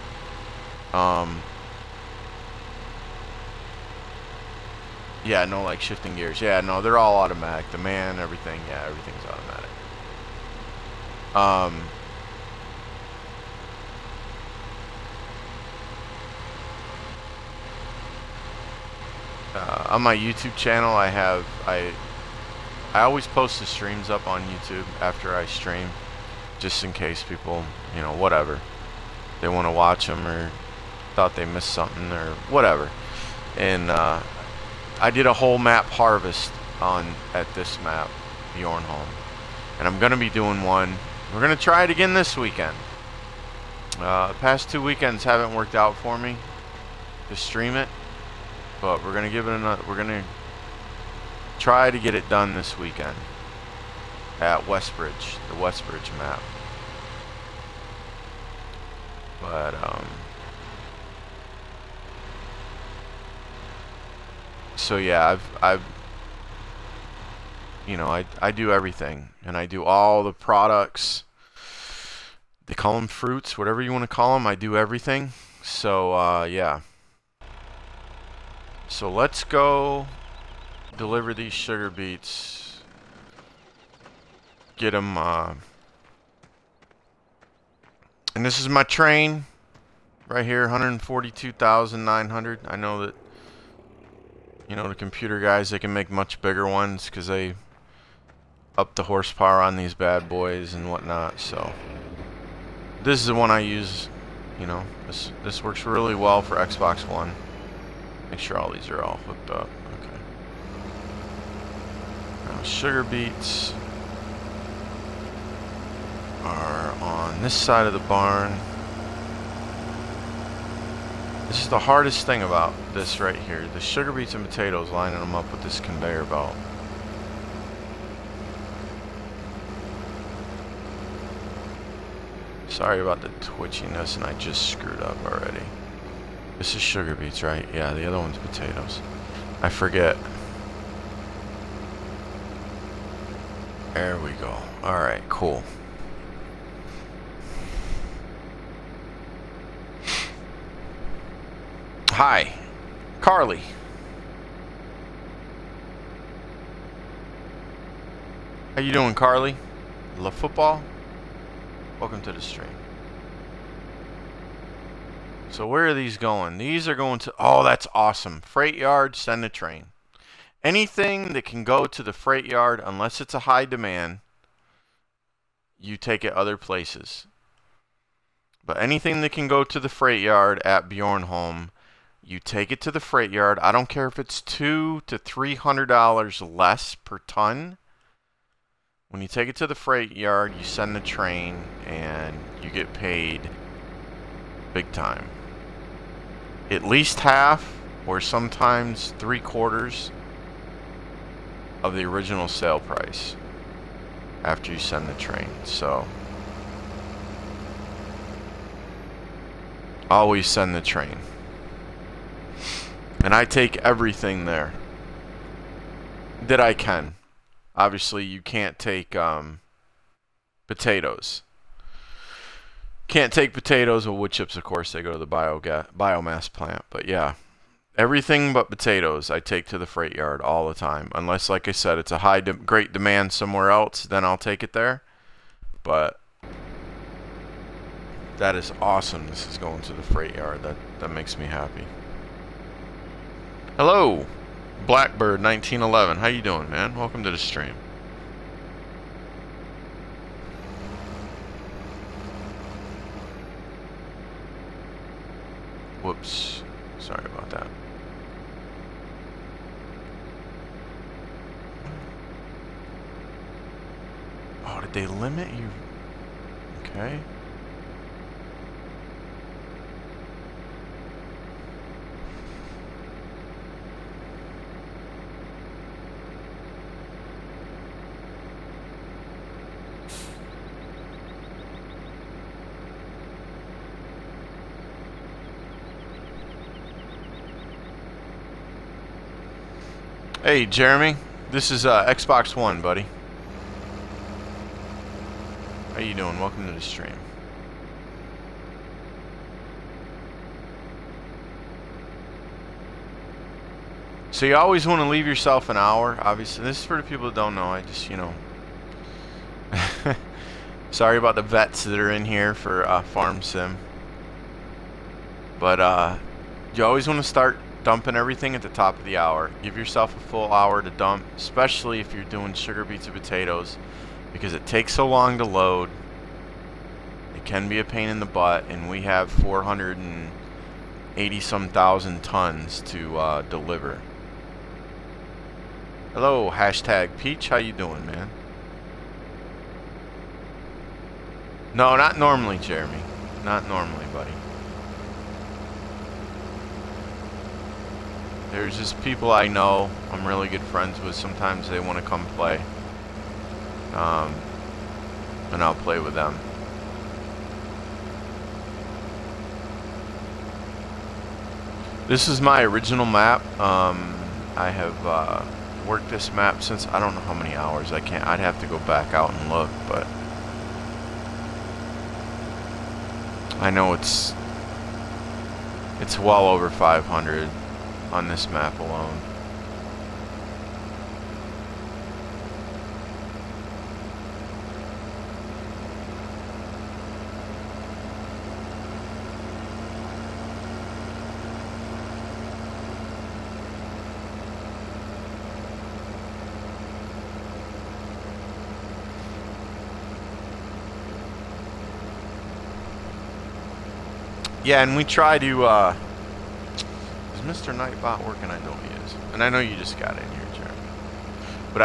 [SPEAKER 1] Yeah, no, like shifting gears. Yeah, no, they're all automatic. The man, everything. Yeah, everything's automatic. On my YouTube channel, I always post the streams up on YouTube after I stream, just in case people, you know, whatever, they want to watch them or thought they missed something or whatever. And I did a whole map harvest at this map, Bjornholm, and I'm gonna be doing one. We're gonna try it again this weekend. The past 2 weekends haven't worked out for me to stream it, but we're gonna give it another. We're gonna try to get it done this weekend at Westbridge, the Westbridge map. But so yeah, you know, I do everything, and I do all the products. They call them fruits, whatever you want to call them. I do everything. So yeah. So let's go deliver these sugar beets. Get them. And this is my train right here, 142,900. I know that, you know, the computer guys, they can make much bigger ones because they up the horsepower on these bad boys and whatnot. So this is the one I use. You know, this works really well for Xbox One. Make sure all these are all hooked up. Okay. Now sugar beets are on this side of the barn. This is the hardest thing about this right here. The sugar beets and potatoes, lining them up with this conveyor belt. Sorry about the twitchiness, and I just screwed up already. This is sugar beets, right? Yeah, the other one's potatoes. I forget. There we go. Alright, cool. Hi, Carly. How you doing, Carly? Love football? Welcome to the stream. So where are these going? These are going to... Oh, that's awesome. Freight yard, send a train. Anything that can go to the freight yard, unless it's a high demand, you take it other places. But anything that can go to the freight yard at Bjornholm, you take it to the freight yard. I don't care if it's $200 to $300 less per ton. When you take it to the freight yard, you send the train, and you get paid big time. At least half, or sometimes 3/4 of the original sale price after you send the train. So always send the train. And I take everything there that I can. Obviously, you can't take potatoes. Can't take potatoes or wood chips, of course. They go to the biomass plant. But yeah, everything but potatoes I take to the freight yard all the time. Unless, like I said, it's a great demand somewhere else, then I'll take it there. But that is awesome. This is going to the freight yard. That makes me happy. Hello, Blackbird 1911. How you doing, man? Welcome to the stream. Whoops. Sorry about that. Oh, did they limit you? Okay. Hey, Jeremy. This is Xbox One, buddy. How you doing? Welcome to the stream. So you always want to leave yourself an hour. Obviously, this is for the people that don't know. I just, you know... Sorry about the vets that are in here for Farm Sim. But you always want to start dumping everything at the top of the hour. Give yourself a full hour to dump, especially if you're doing sugar beets and potatoes, because it takes so long to load. It can be a pain in the butt, and we have 480 some thousand tons to deliver. Hello, hashtag Peach. How you doing, man? No, not normally, Jeremy. Not normally, buddy. There's just people I know I'm really good friends with. Sometimes they want to come play. And I'll play with them. This is my original map. I have worked this map since I don't know how many hours. I'd have to go back out and look, but I know it's well over 500 on this map alone. Yeah, and we try to, is Mr. Nightbot working? I know he is. And I know you just got in here, Jeremy. But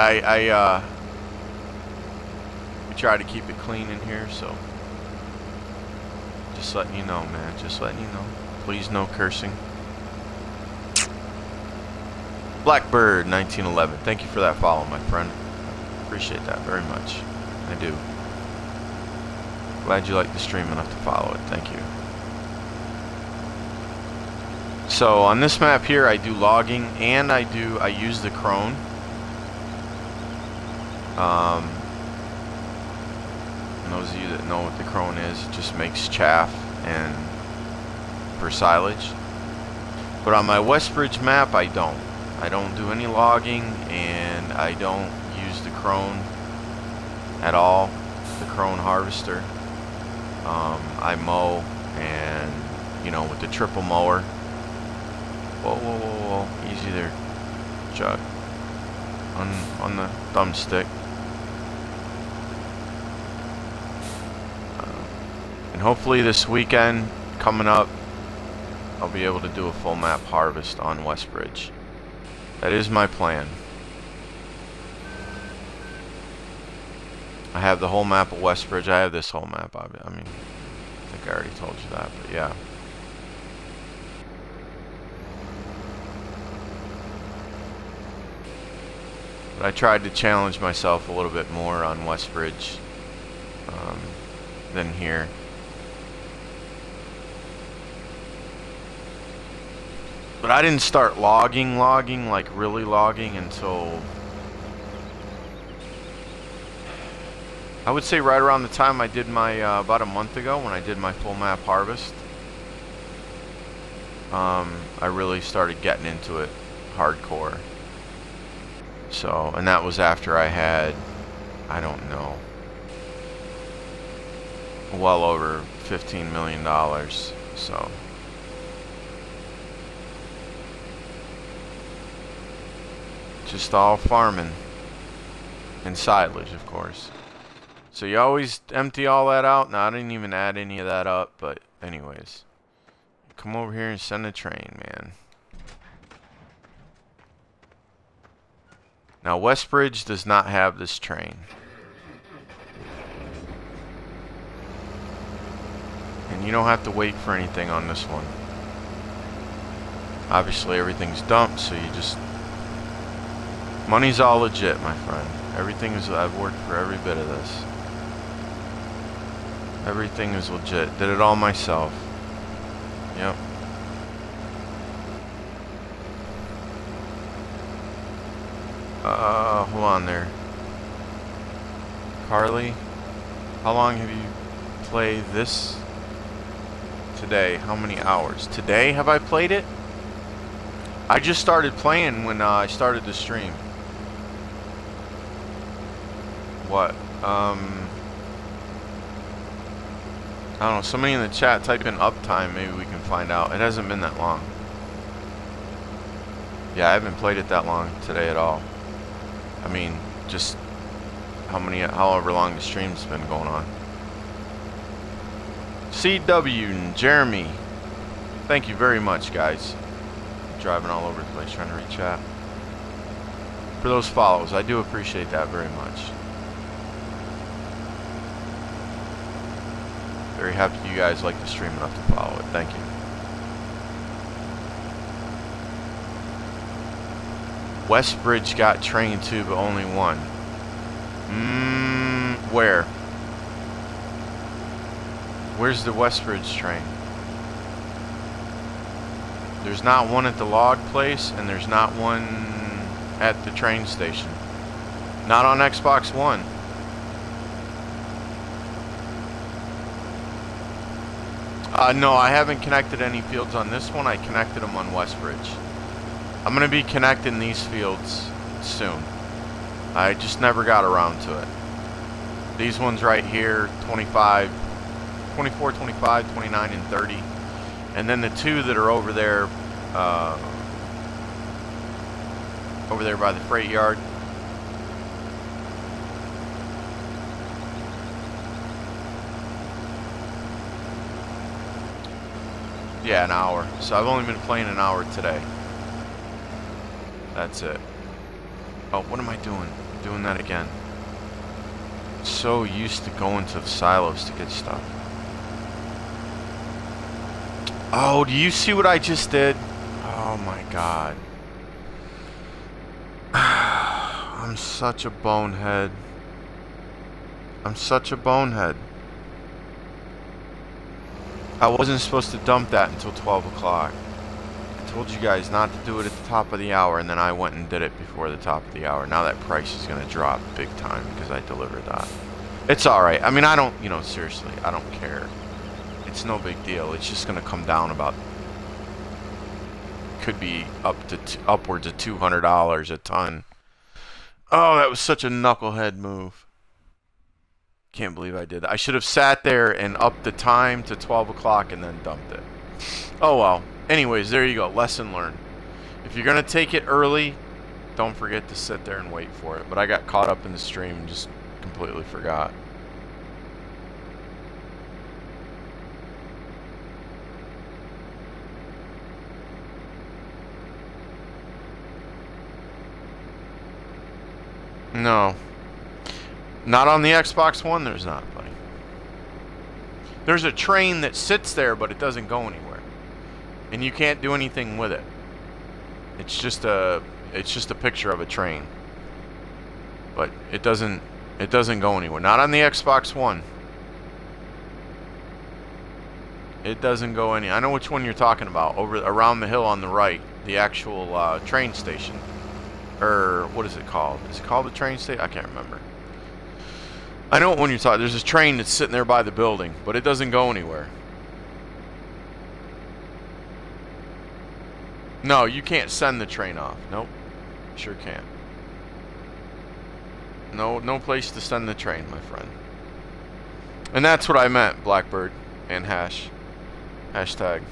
[SPEAKER 1] we try to keep it clean in here, so. Just letting you know, man. Just letting you know. Please, no cursing. Blackbird 1911. Thank you for that follow, my friend. Appreciate that very much. I do. Glad you like the stream enough to follow it. Thank you. So on this map here, I do logging and I use the crone. And those of you that know what the crone is, it just makes chaff and for silage. But on my Westbridge map, I don't. I don't do any logging, and I don't use the crone at all, the crone harvester. I mow, and you know, with the triple mower. Whoa, whoa, whoa, whoa. Easy there, Chuck. On the thumbstick. And hopefully this weekend coming up, I'll be able to do a full map harvest on Westbridge. That is my plan. I have the whole map of Westbridge. I have this whole map. I mean, I think I already told you that, but yeah. But I tried to challenge myself a little bit more on Westbridge than here. But I didn't start logging, like really logging, until I would say right around the time I did my, about a month ago when I did my full map harvest. I really started getting into it hardcore. So, and that was after I had, I don't know, well over $15 million, so. Just all farming and silage, of course. So you always empty all that out. Now, I didn't even add any of that up, but anyways. Come over here and send a train, man. Now, Westbridge does not have this train. And you don't have to wait for anything on this one. Obviously, everything's dumped, so you just... Money's all legit, my friend. Everything is... I've worked for every bit of this. Everything is legit. Did it all myself. Yep. Hold on there. Carly, how long have you played this today? How many hours? Today have I played it? I just started playing when I started the stream. What? I don't know. Somebody in the chat type in uptime. Maybe we can find out. It hasn't been that long. Yeah, I haven't played it that long today at all. I mean, just however long the stream's been going on. CW and Jeremy, thank you very much, guys. Driving all over the place trying to reach chat. For those follows, I do appreciate that very much. Very happy you guys like the stream enough to follow it. Thank you. Westbridge got train too, but only one. Where? Where's the Westbridge train? There's not one at the log place, and there's not one at the train station. Not on Xbox One. No, I haven't connected any fields on this one. I connected them on Westbridge. I'm going to be connecting these fields soon. I just never got around to it. These ones right here, 25, 24, 25, 29, and 30. And then the two that are over there by the freight yard. Yeah, an hour. So I've only been playing an hour today. That's it. Oh, what am I doing? Doing that again. So used to going to the silos to get stuff. Oh, do you see what I just did? Oh my god. I'm such a bonehead. I'm such a bonehead. I wasn't supposed to dump that until 12 o'clock. I told you guys not to do it at the top of the hour, and then I went and did it before the top of the hour. Now that price is going to drop big time because I delivered that. It's alright. I mean, I don't, you know, seriously, I don't care. It's no big deal. It's just going to come down about, could be up to upwards of $200 a ton. Oh, that was such a knucklehead move. Can't believe I did that. I should have sat there and upped the time to 12 o'clock and then dumped it. Oh well. Anyways, there you go. Lesson learned. If you're going to take it early, don't forget to sit there and wait for it. But I got caught up in the stream and just completely forgot. No. Not on the Xbox One, there's not, buddy. There's a train that sits there, but it doesn't go anywhere. And you can't do anything with it. It's just a picture of a train. But it doesn't go anywhere. Not on the Xbox One. It doesn't go any. I know which one you're talking about. Around the hill on the right, the actual train station. Or what is it called? Is it called the train station? I can't remember. I know what one you're talking. There's a train that's sitting there by the building, but it doesn't go anywhere. No, you can't send the train off. Nope. Sure can't. No place to send the train, my friend. And that's what I meant, Blackbird and hashtag.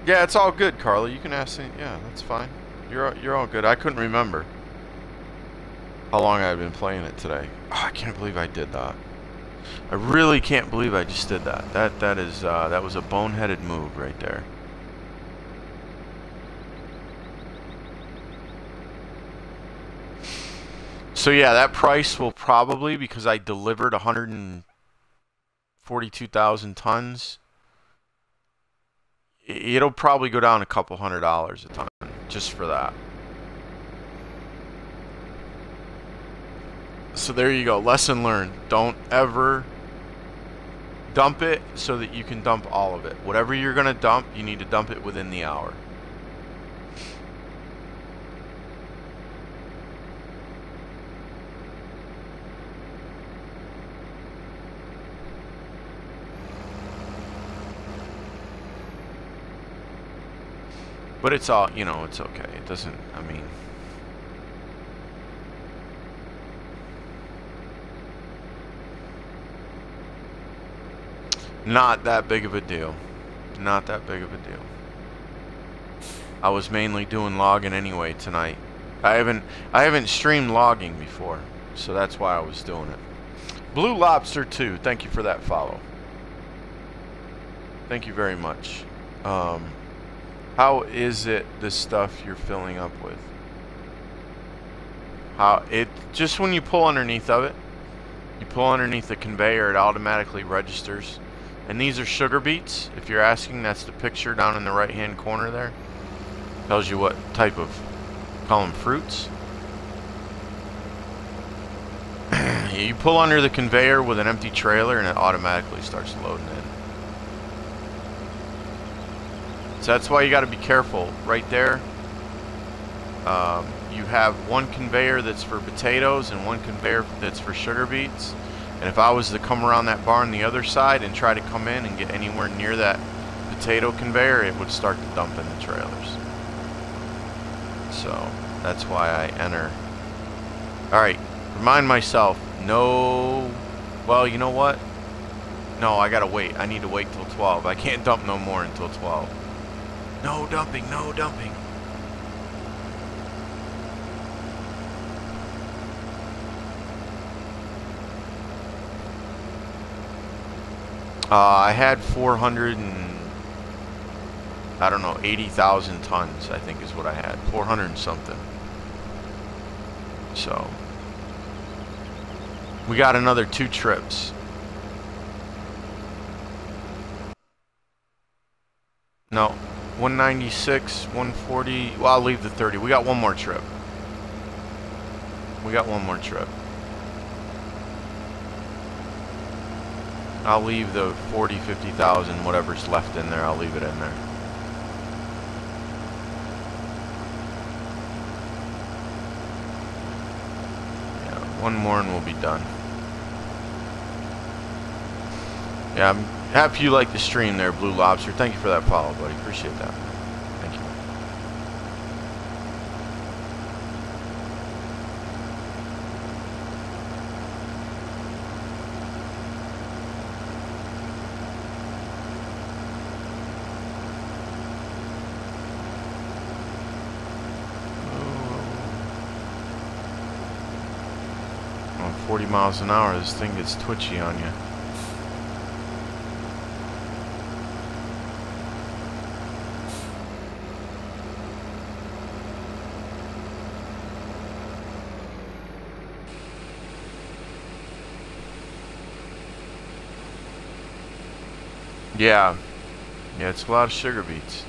[SPEAKER 1] Yeah, it's all good, Carly. You can ask me. Yeah, that's fine. You're all good. I couldn't remember how long I've been playing it today. Oh, I can't believe I did that. I really can't believe I just did that. That was a boneheaded move right there. So yeah, that price will probably, because I delivered 142,000 tons, it'll probably go down a couple $100 a ton just for that. So there you go. Lesson learned. Don't ever dump it so that you can dump all of it. Whatever you're going to dump, you need to dump it within the hour. But it's all, you know, it's okay. It doesn't, I mean... Not that big of a deal. Not that big of a deal. I was mainly doing logging anyway tonight. I haven't streamed logging before, so that's why I was doing it. Blue Lobster 2, thank you for that follow. Thank you very much. How is it this stuff you're filling up with? How it just when you pull underneath of it, you pull underneath the conveyor, it automatically registers. And these are sugar beets. If you're asking, that's the picture down in the right hand corner there. Tells you what type of, call them fruits. You pull under the conveyor with an empty trailer and it automatically starts loading in. So that's why you got to be careful. Right there, you have one conveyor that's for potatoes and one conveyor that's for sugar beets. And if I was to come around that barn the other side and try to come in and get anywhere near that potato conveyor, it would start to dump in the trailers. So that's why I enter. Alright, remind myself, no, well, you know what? No, I gotta wait. I need to wait till 12. I can't dump no more until 12. No dumping, no dumping. I had 400 and, I don't know, 80,000 tons, I think is what I had. 400 and something. So, we got another 2 trips. No, 196, 140, well, I'll leave the 30. We got one more trip. We got one more trip. I'll leave the 40, 50,000, whatever's left in there, I'll leave it in there. Yeah, one more and we'll be done. Yeah, I'm happy you like the stream there, Blue Lobster. Thank you for that follow, buddy. Appreciate that. Thank you. Oh, 40 miles an hour, this thing gets twitchy on you. Yeah. Yeah, it's a lot of sugar beets.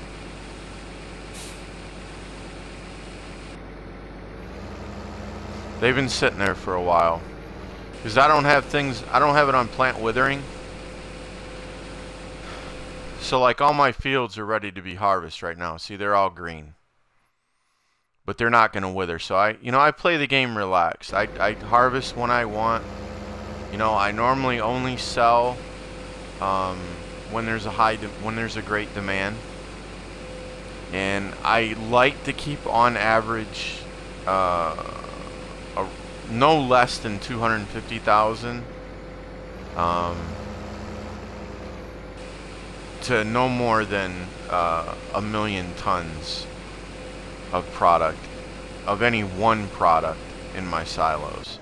[SPEAKER 1] They've been sitting there for a while. Because I don't have things, I don't have it on plant withering. So like all my fields are ready to be harvested right now. See, they're all green. But they're not going to wither. So I play the game relaxed. I harvest when I want. You know, I normally only sell when there's a great demand, and I like to keep on average no less than 250,000 to no more than 1 million tons of product, of any one product in my silos.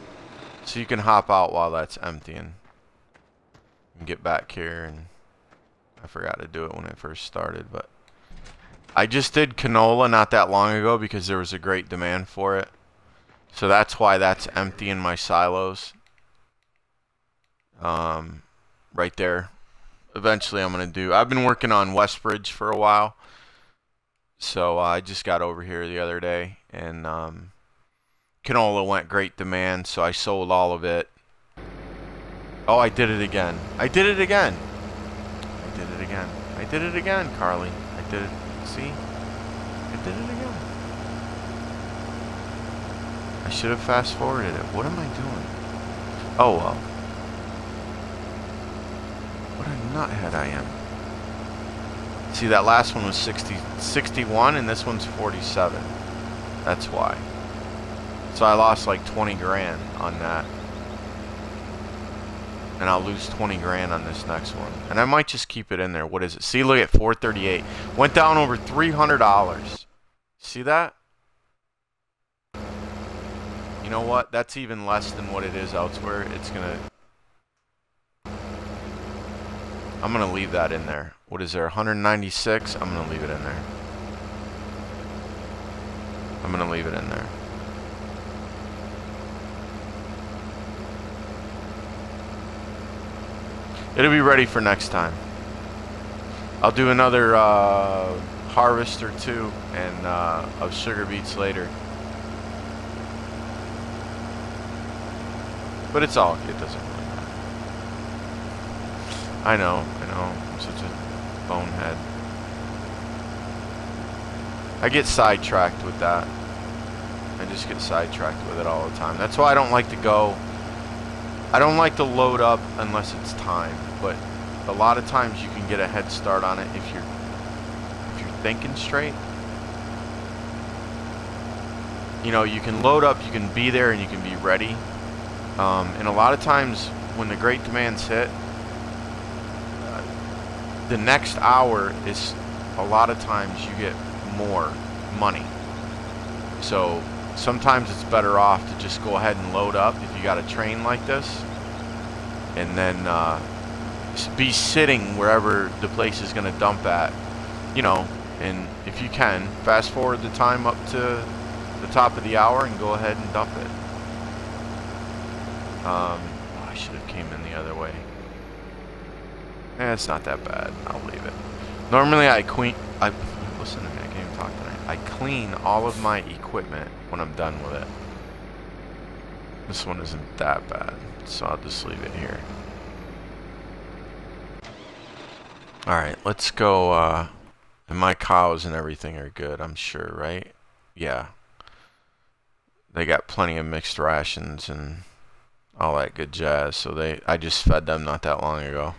[SPEAKER 1] So you can hop out while that's emptying and get back here. And I forgot to do it when it first started, but I just did canola not that long ago because there was a great demand for it. So that's why that's empty in my silos. Right there. Eventually I'm going to do... I've been working on Westbridge for a while. So I just got over here the other day. And canola went great demand, so I sold all of it. Oh, I did it again. I did it again. did it again, Carly. I did it. See? I did it again. I should have fast forwarded it. What am I doing? Oh well. What a nuthead I am. See, that last one was 61 and this one's 47. That's why. So I lost like 20 grand on that. And I'll lose 20 grand on this next one. And I might just keep it in there. What is it? See, look at 438. Went down over $300. See that? You know what? That's even less than what it is elsewhere. It's gonna... I'm gonna leave that in there. What is there? 196? I'm gonna leave it in there. I'm gonna leave it in there. It'll be ready for next time. I'll do another harvest or two and of sugar beets later. But it's all, it doesn't really matter. I know, I'm such a bonehead. I get sidetracked with that. I just get sidetracked with it all the time. That's why I don't like to go. I don't like to load up unless it's time, but a lot of times you can get a head start on it if you're thinking straight. You know, you can load up, you can be there, and you can be ready. And a lot of times when the great demands hit, the next hour is a lot of times you get more money. So sometimes it's better off to just go ahead and load up if you got a train like this, and then be sitting wherever the place is going to dump at, you know, and if you can, fast forward the time up to the top of the hour and go ahead and dump it. I should have came in the other way. It's not that bad. I'll leave it. Normally listen to me, I can't even talk tonight. I clean all of my equipment when I'm done with it. This one isn't that bad, so I'll just leave it here. Alright, let's go, and my cows and everything are good, I'm sure, right? Yeah. They got plenty of mixed rations and all that good jazz, so I just fed them not that long ago.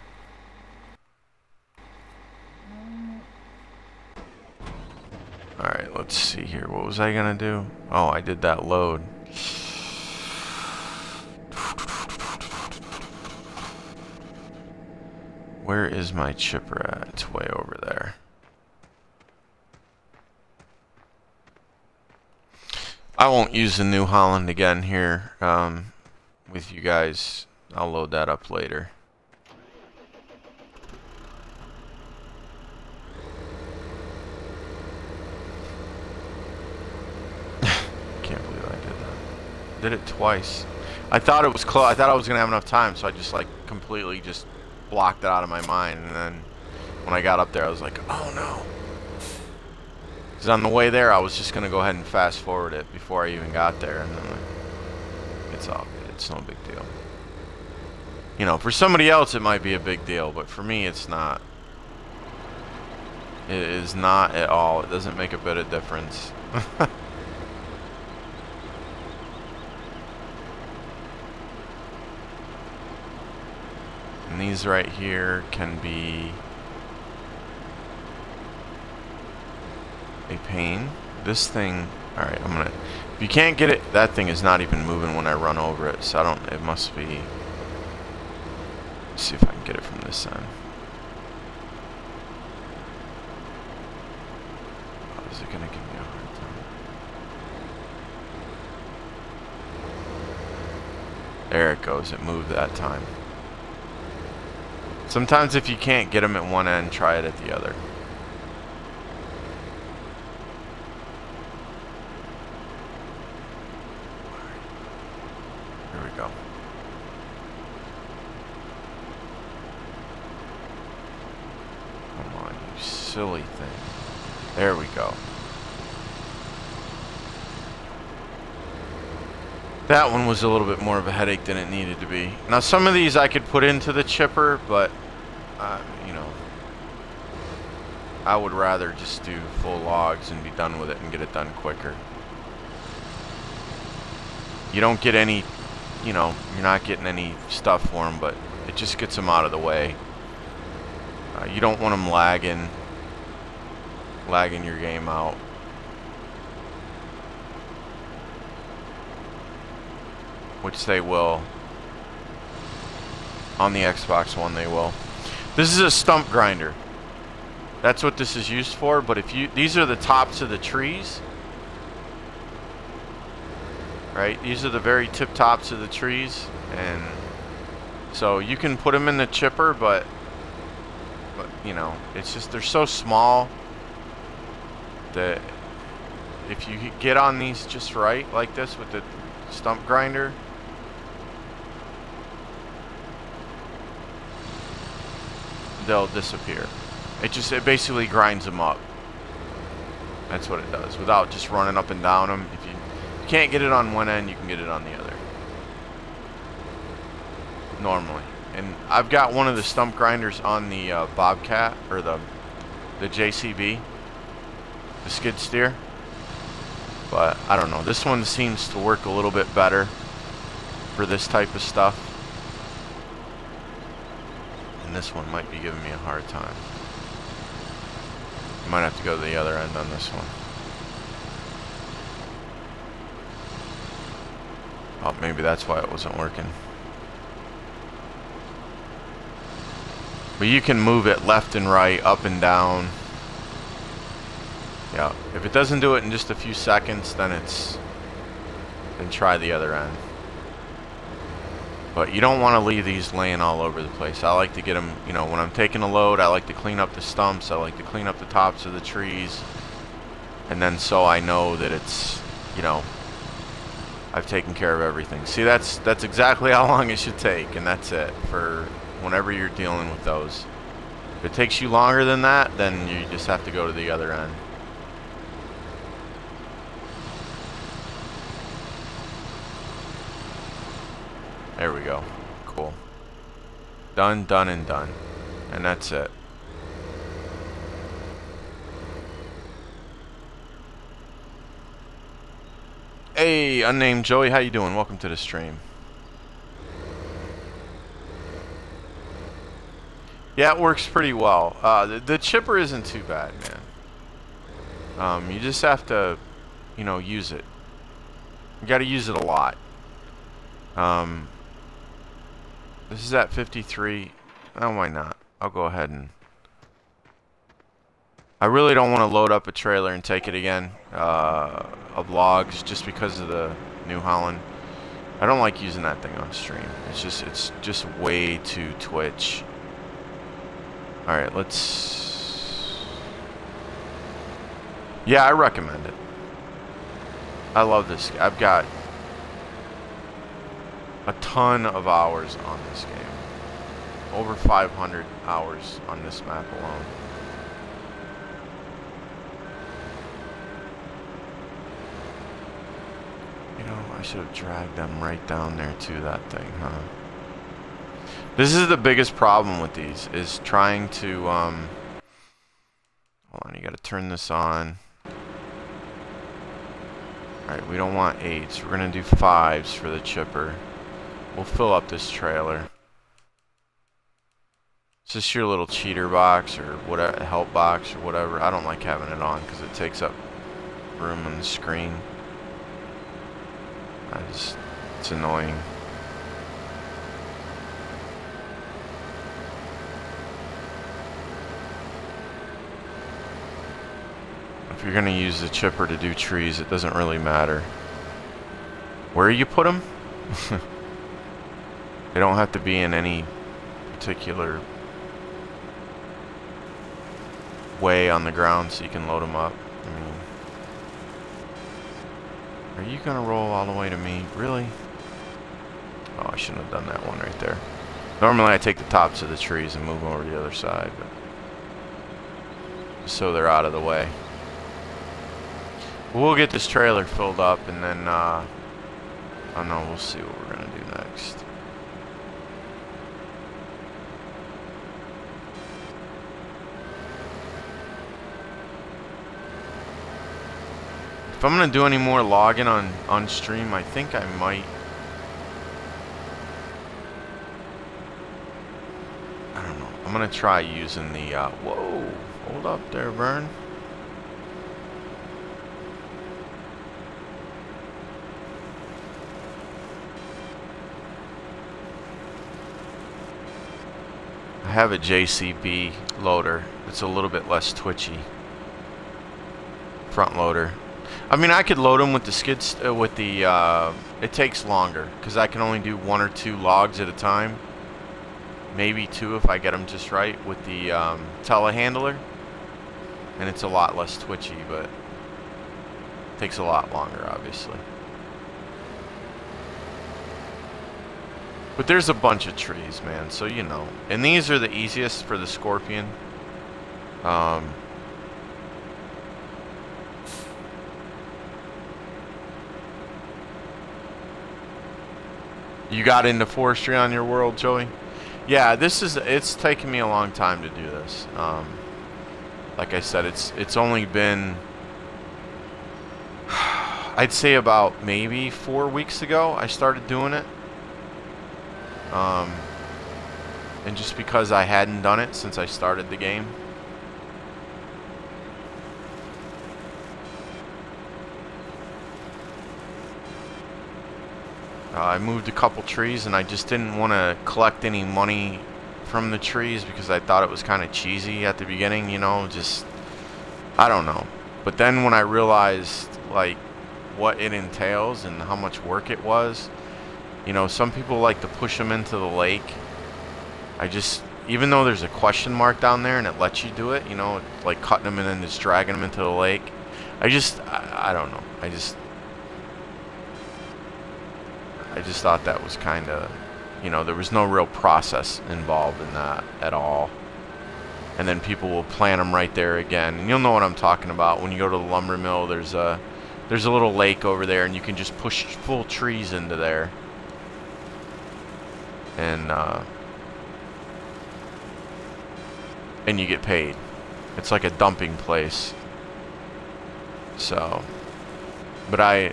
[SPEAKER 1] Alright, let's see here. What was I gonna do? Oh, I did that load. Where is my chipper at? It's way over there. I won't use the New Holland again here with you guys. I'll load that up later. Can't believe I did that. Did it twice. I thought it was close. I thought I was gonna have enough time, so I just like completely just blocked it out of my mind. And then when I got up there, I was like, oh no. Because on the way there, I was just gonna go ahead and fast forward it before I even got there, and then it's all good. It's no big deal. You know, for somebody else, it might be a big deal, but for me, it's not. It is not at all. It doesn't make a bit of difference. And these right here can be a pain. This thing, alright, I'm gonna, if you can't get it, that thing is not even moving when I run over it, so I don't, it must be, let's see if I can get it from this end. Oh, is it gonna give me a hard time? There it goes, it moved that time. Sometimes if you can't get them at one end, try it at the other. Here we go. Come on, you silly thing. There we go. That one was a little bit more of a headache than it needed to be. Now some of these I could put into the chipper, but you know, I would rather just do full logs and be done with it and get it done quicker. You don't get any, you know, you're not getting any stuff for them, but it just gets them out of the way. You don't want them lagging your game out. Which they will. On the Xbox One they will. This is a stump grinder. That's what this is used for, but if you, these are the tops of the trees. Right? These are the very tip tops of the trees, and so you can put them in the chipper, but you know, it's just they're so small that if you get on these just right like this with the stump grinder, they'll disappear. It basically grinds them up. That's what it does, without just running up and down them. If you can't get it on one end, you can get it on the other. Normally. And I've got one of the stump grinders on the Bobcat, or the JCB, the skid steer. But I don't know. This one seems to work a little bit better for this type of stuff. And this one might be giving me a hard time. Might have to go to the other end on this one. Oh, maybe that's why it wasn't working. But you can move it left and right, up and down. Yeah, if it doesn't do it in just a few seconds, then try the other end. But you don't want to leave these laying all over the place. I like to get them, you know, when I'm taking a load, I like to clean up the stumps. I like to clean up the tops of the trees. And then so I know that it's, you know, I've taken care of everything. See, that's exactly how long it should take, and that's it for whenever you're dealing with those. If it takes you longer than that, then you just have to go to the other end. There we go. Cool. Done, done, and done. And that's it. Hey, unnamed Joey, how you doing? Welcome to the stream. Yeah, it works pretty well. The chipper isn't too bad, man. You just have to, you know, use it. You got to use it a lot. This is at 53. Oh, why not? I'll go ahead and... I really don't want to load up a trailer and take it again of logs just because of the New Holland. I don't like using that thing on stream. It's just way too twitch. All right, let's... Yeah, I recommend it. I love this. I've got a ton of hours on this game. Over 500 hours on this map alone. You know, I should have dragged them right down there to that thing, huh? This is the biggest problem with these, is trying to, hold on, you gotta turn this on. Alright, we don't want 8s, we're gonna do 5s for the chipper. We'll fill up this trailer. Is this your little cheater box or whatever, help box or whatever? I don't like having it on because it takes up room on the screen. It's annoying. If you're gonna use the chipper to do trees, it doesn't really matter where you put them. They don't have to be in any particular way on the ground so you can load them up. I mean, are you gonna roll all the way to me? Really? Oh, I shouldn't have done that one right there. Normally I take the tops of the trees and move them over to the other side, but just so they're out of the way. We'll get this trailer filled up and then, I don't know, we'll see what we're gonna do next. If I'm going to do any more logging on stream, I think I might. I don't know. I'm going to try using the, whoa, hold up there, Vern. I have a JCB loader. It's a little bit less twitchy. Front loader. I mean, I could load them with the skids, with the, it takes longer, because I can only do 1 or 2 logs at a time. Maybe 2 if I get them just right with the telehandler. And it's a lot less twitchy, but it takes a lot longer, obviously. But there's a bunch of trees, man, so you know. And these are the easiest for the Scorpion. You got into forestry on your world, Joey? Yeah, it's taken me a long time to do this. Like I said, it's only been, I'd say about maybe 4 weeks ago I started doing it. And just because I hadn't done it since I started the game. I moved a couple trees and I just didn't want to collect any money from the trees because I thought it was kind of cheesy at the beginning, you know, just, I don't know. But then when I realized, like, what it entails and how much work it was, you know, some people like to push them into the lake. I just, even though there's a question mark down there and it lets you do it, you know, like cutting them and then just dragging them into the lake. I don't know. I just thought that was kind of, you know, there was no real process involved in that at all. And then people will plant them right there again. And you'll know what I'm talking about. When you go to the lumber mill, there's a little lake over there and you can just push full trees into there. And you get paid. It's like a dumping place. So, but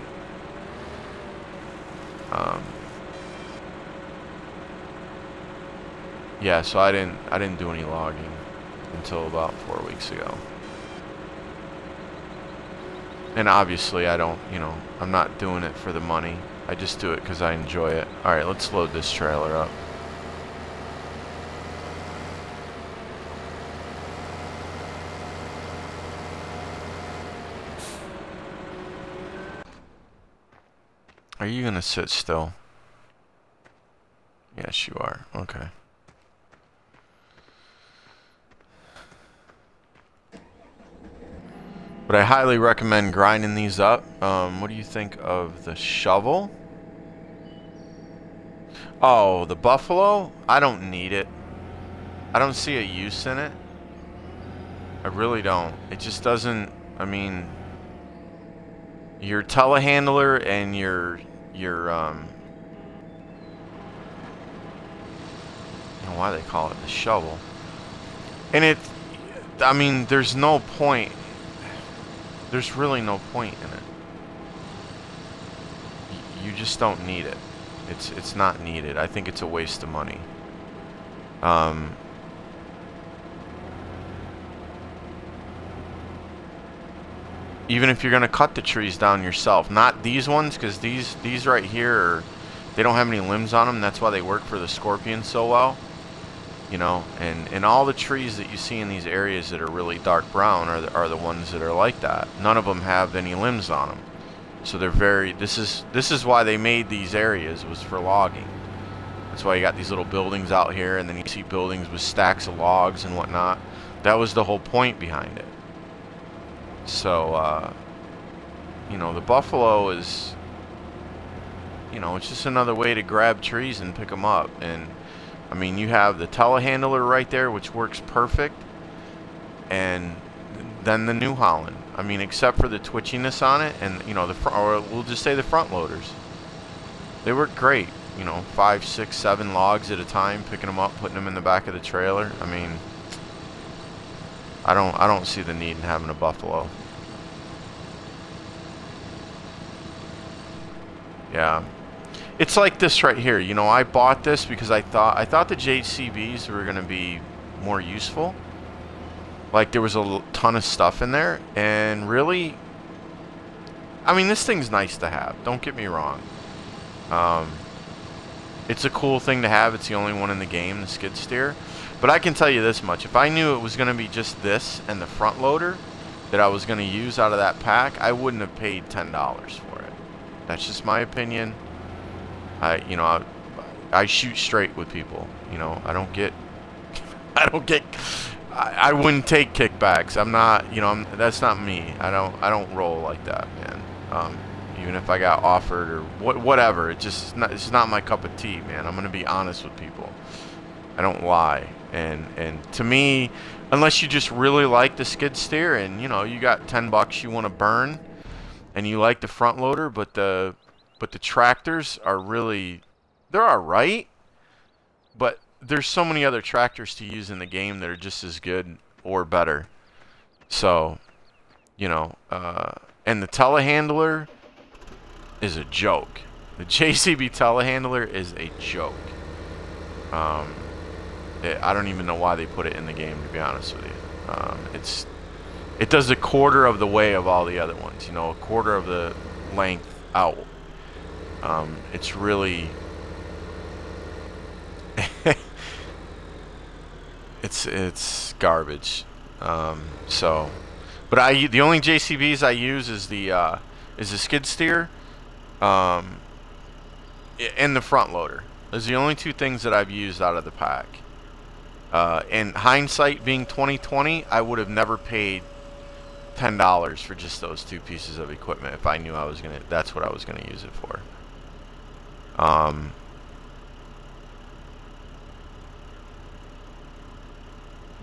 [SPEAKER 1] yeah, so I didn't do any logging until about 4 weeks ago. And obviously I don't, you know, I'm not doing it for the money. I just do it because I enjoy it. Alright, let's load this trailer up. Are you gonna sit still? Yes, you are. Okay. But I highly recommend grinding these up. What do you think of the shovel? Oh, the buffalo? I don't need it. I don't see a use in it. I really don't. It just doesn't, I mean, your telehandler and your I don't know why they call it the shovel. And it, I mean, there's no point. There's really no point in it. You just don't need it. It's not needed. I think it's a waste of money. Even if you're gonna cut the trees down yourself, not these ones, because these right here they don't have any limbs on them. That's why they work for the Scorpion so well. You know, and all the trees that you see in these areas that are really dark brown are the ones that are like that. None of them have any limbs on them, so they're very. This is why they made these areas, was for logging. That's why you got these little buildings out here, and then you see buildings with stacks of logs and whatnot. That was the whole point behind it. So, you know, the buffalo is, you know, it's just another way to grab trees and pick them up. And I mean, you have the telehandler right there, which works perfect, and then the New Holland. I mean, except for the twitchiness on it, and you know, the front, or we'll just say the front loaders. They work great. You know, 5, 6, 7 logs at a time, picking them up, putting them in the back of the trailer. I mean, I don't see the need in having a buffalo. Yeah. It's like this right here. You know, I bought this because I thought the JCBs were going to be more useful. Like, there was a ton of stuff in there. And really, I mean, this thing's nice to have. Don't get me wrong. It's a cool thing to have. It's the only one in the game, the skid steer. But I can tell you this much. If I knew it was going to be just this and the front loader that I was going to use out of that pack, I wouldn't have paid $10 for it. That's just my opinion. I shoot straight with people. You know, I don't get, I wouldn't take kickbacks. I'm not, you know, that's not me. I don't roll like that, man. Even if I got offered or whatever, it's not my cup of tea, man. I'm gonna be honest with people. I don't lie. And to me, unless you just really like the skid steer and, you know, you got $10 you want to burn and you like the front loader, but the tractors are really, they're all right, but there's so many other tractors to use in the game that are just as good or better. So, you know, and the telehandler is a joke. The JCB telehandler is a joke. I don't even know why they put it in the game, to be honest with you. It does a quarter of the way of all the other ones, you know, a quarter of the length out. It's really it's garbage. So, but the only JCBs I use is the skid steer, and the front loader. Those are the only two things that I've used out of the pack. In hindsight, being 2020, I would have never paid $10 for just those two pieces of equipment if I knew that's what I was gonna use it for.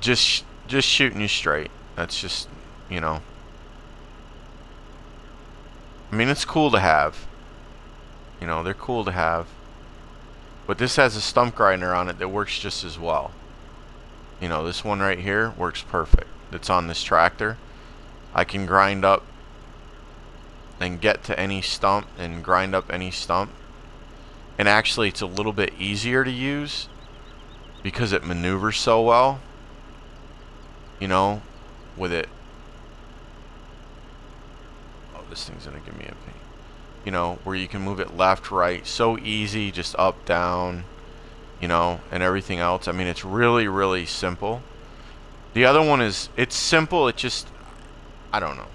[SPEAKER 1] Just shooting you straight. That's just, you know. I mean, it's cool to have. You know, they're cool to have. But this has a stump grinder on it that works just as well. You know, this one right here works perfect. It's on this tractor. I can grind up and get to any stump and grind up any stump. And actually, it's a little bit easier to use because it maneuvers so well. You know, with it. Oh, this thing's gonna give me a pain. You know, where you can move it left, right, so easy, just up, down, you know, and everything else. I mean, it's really, really simple. The other one is, it's simple, it just, I don't know.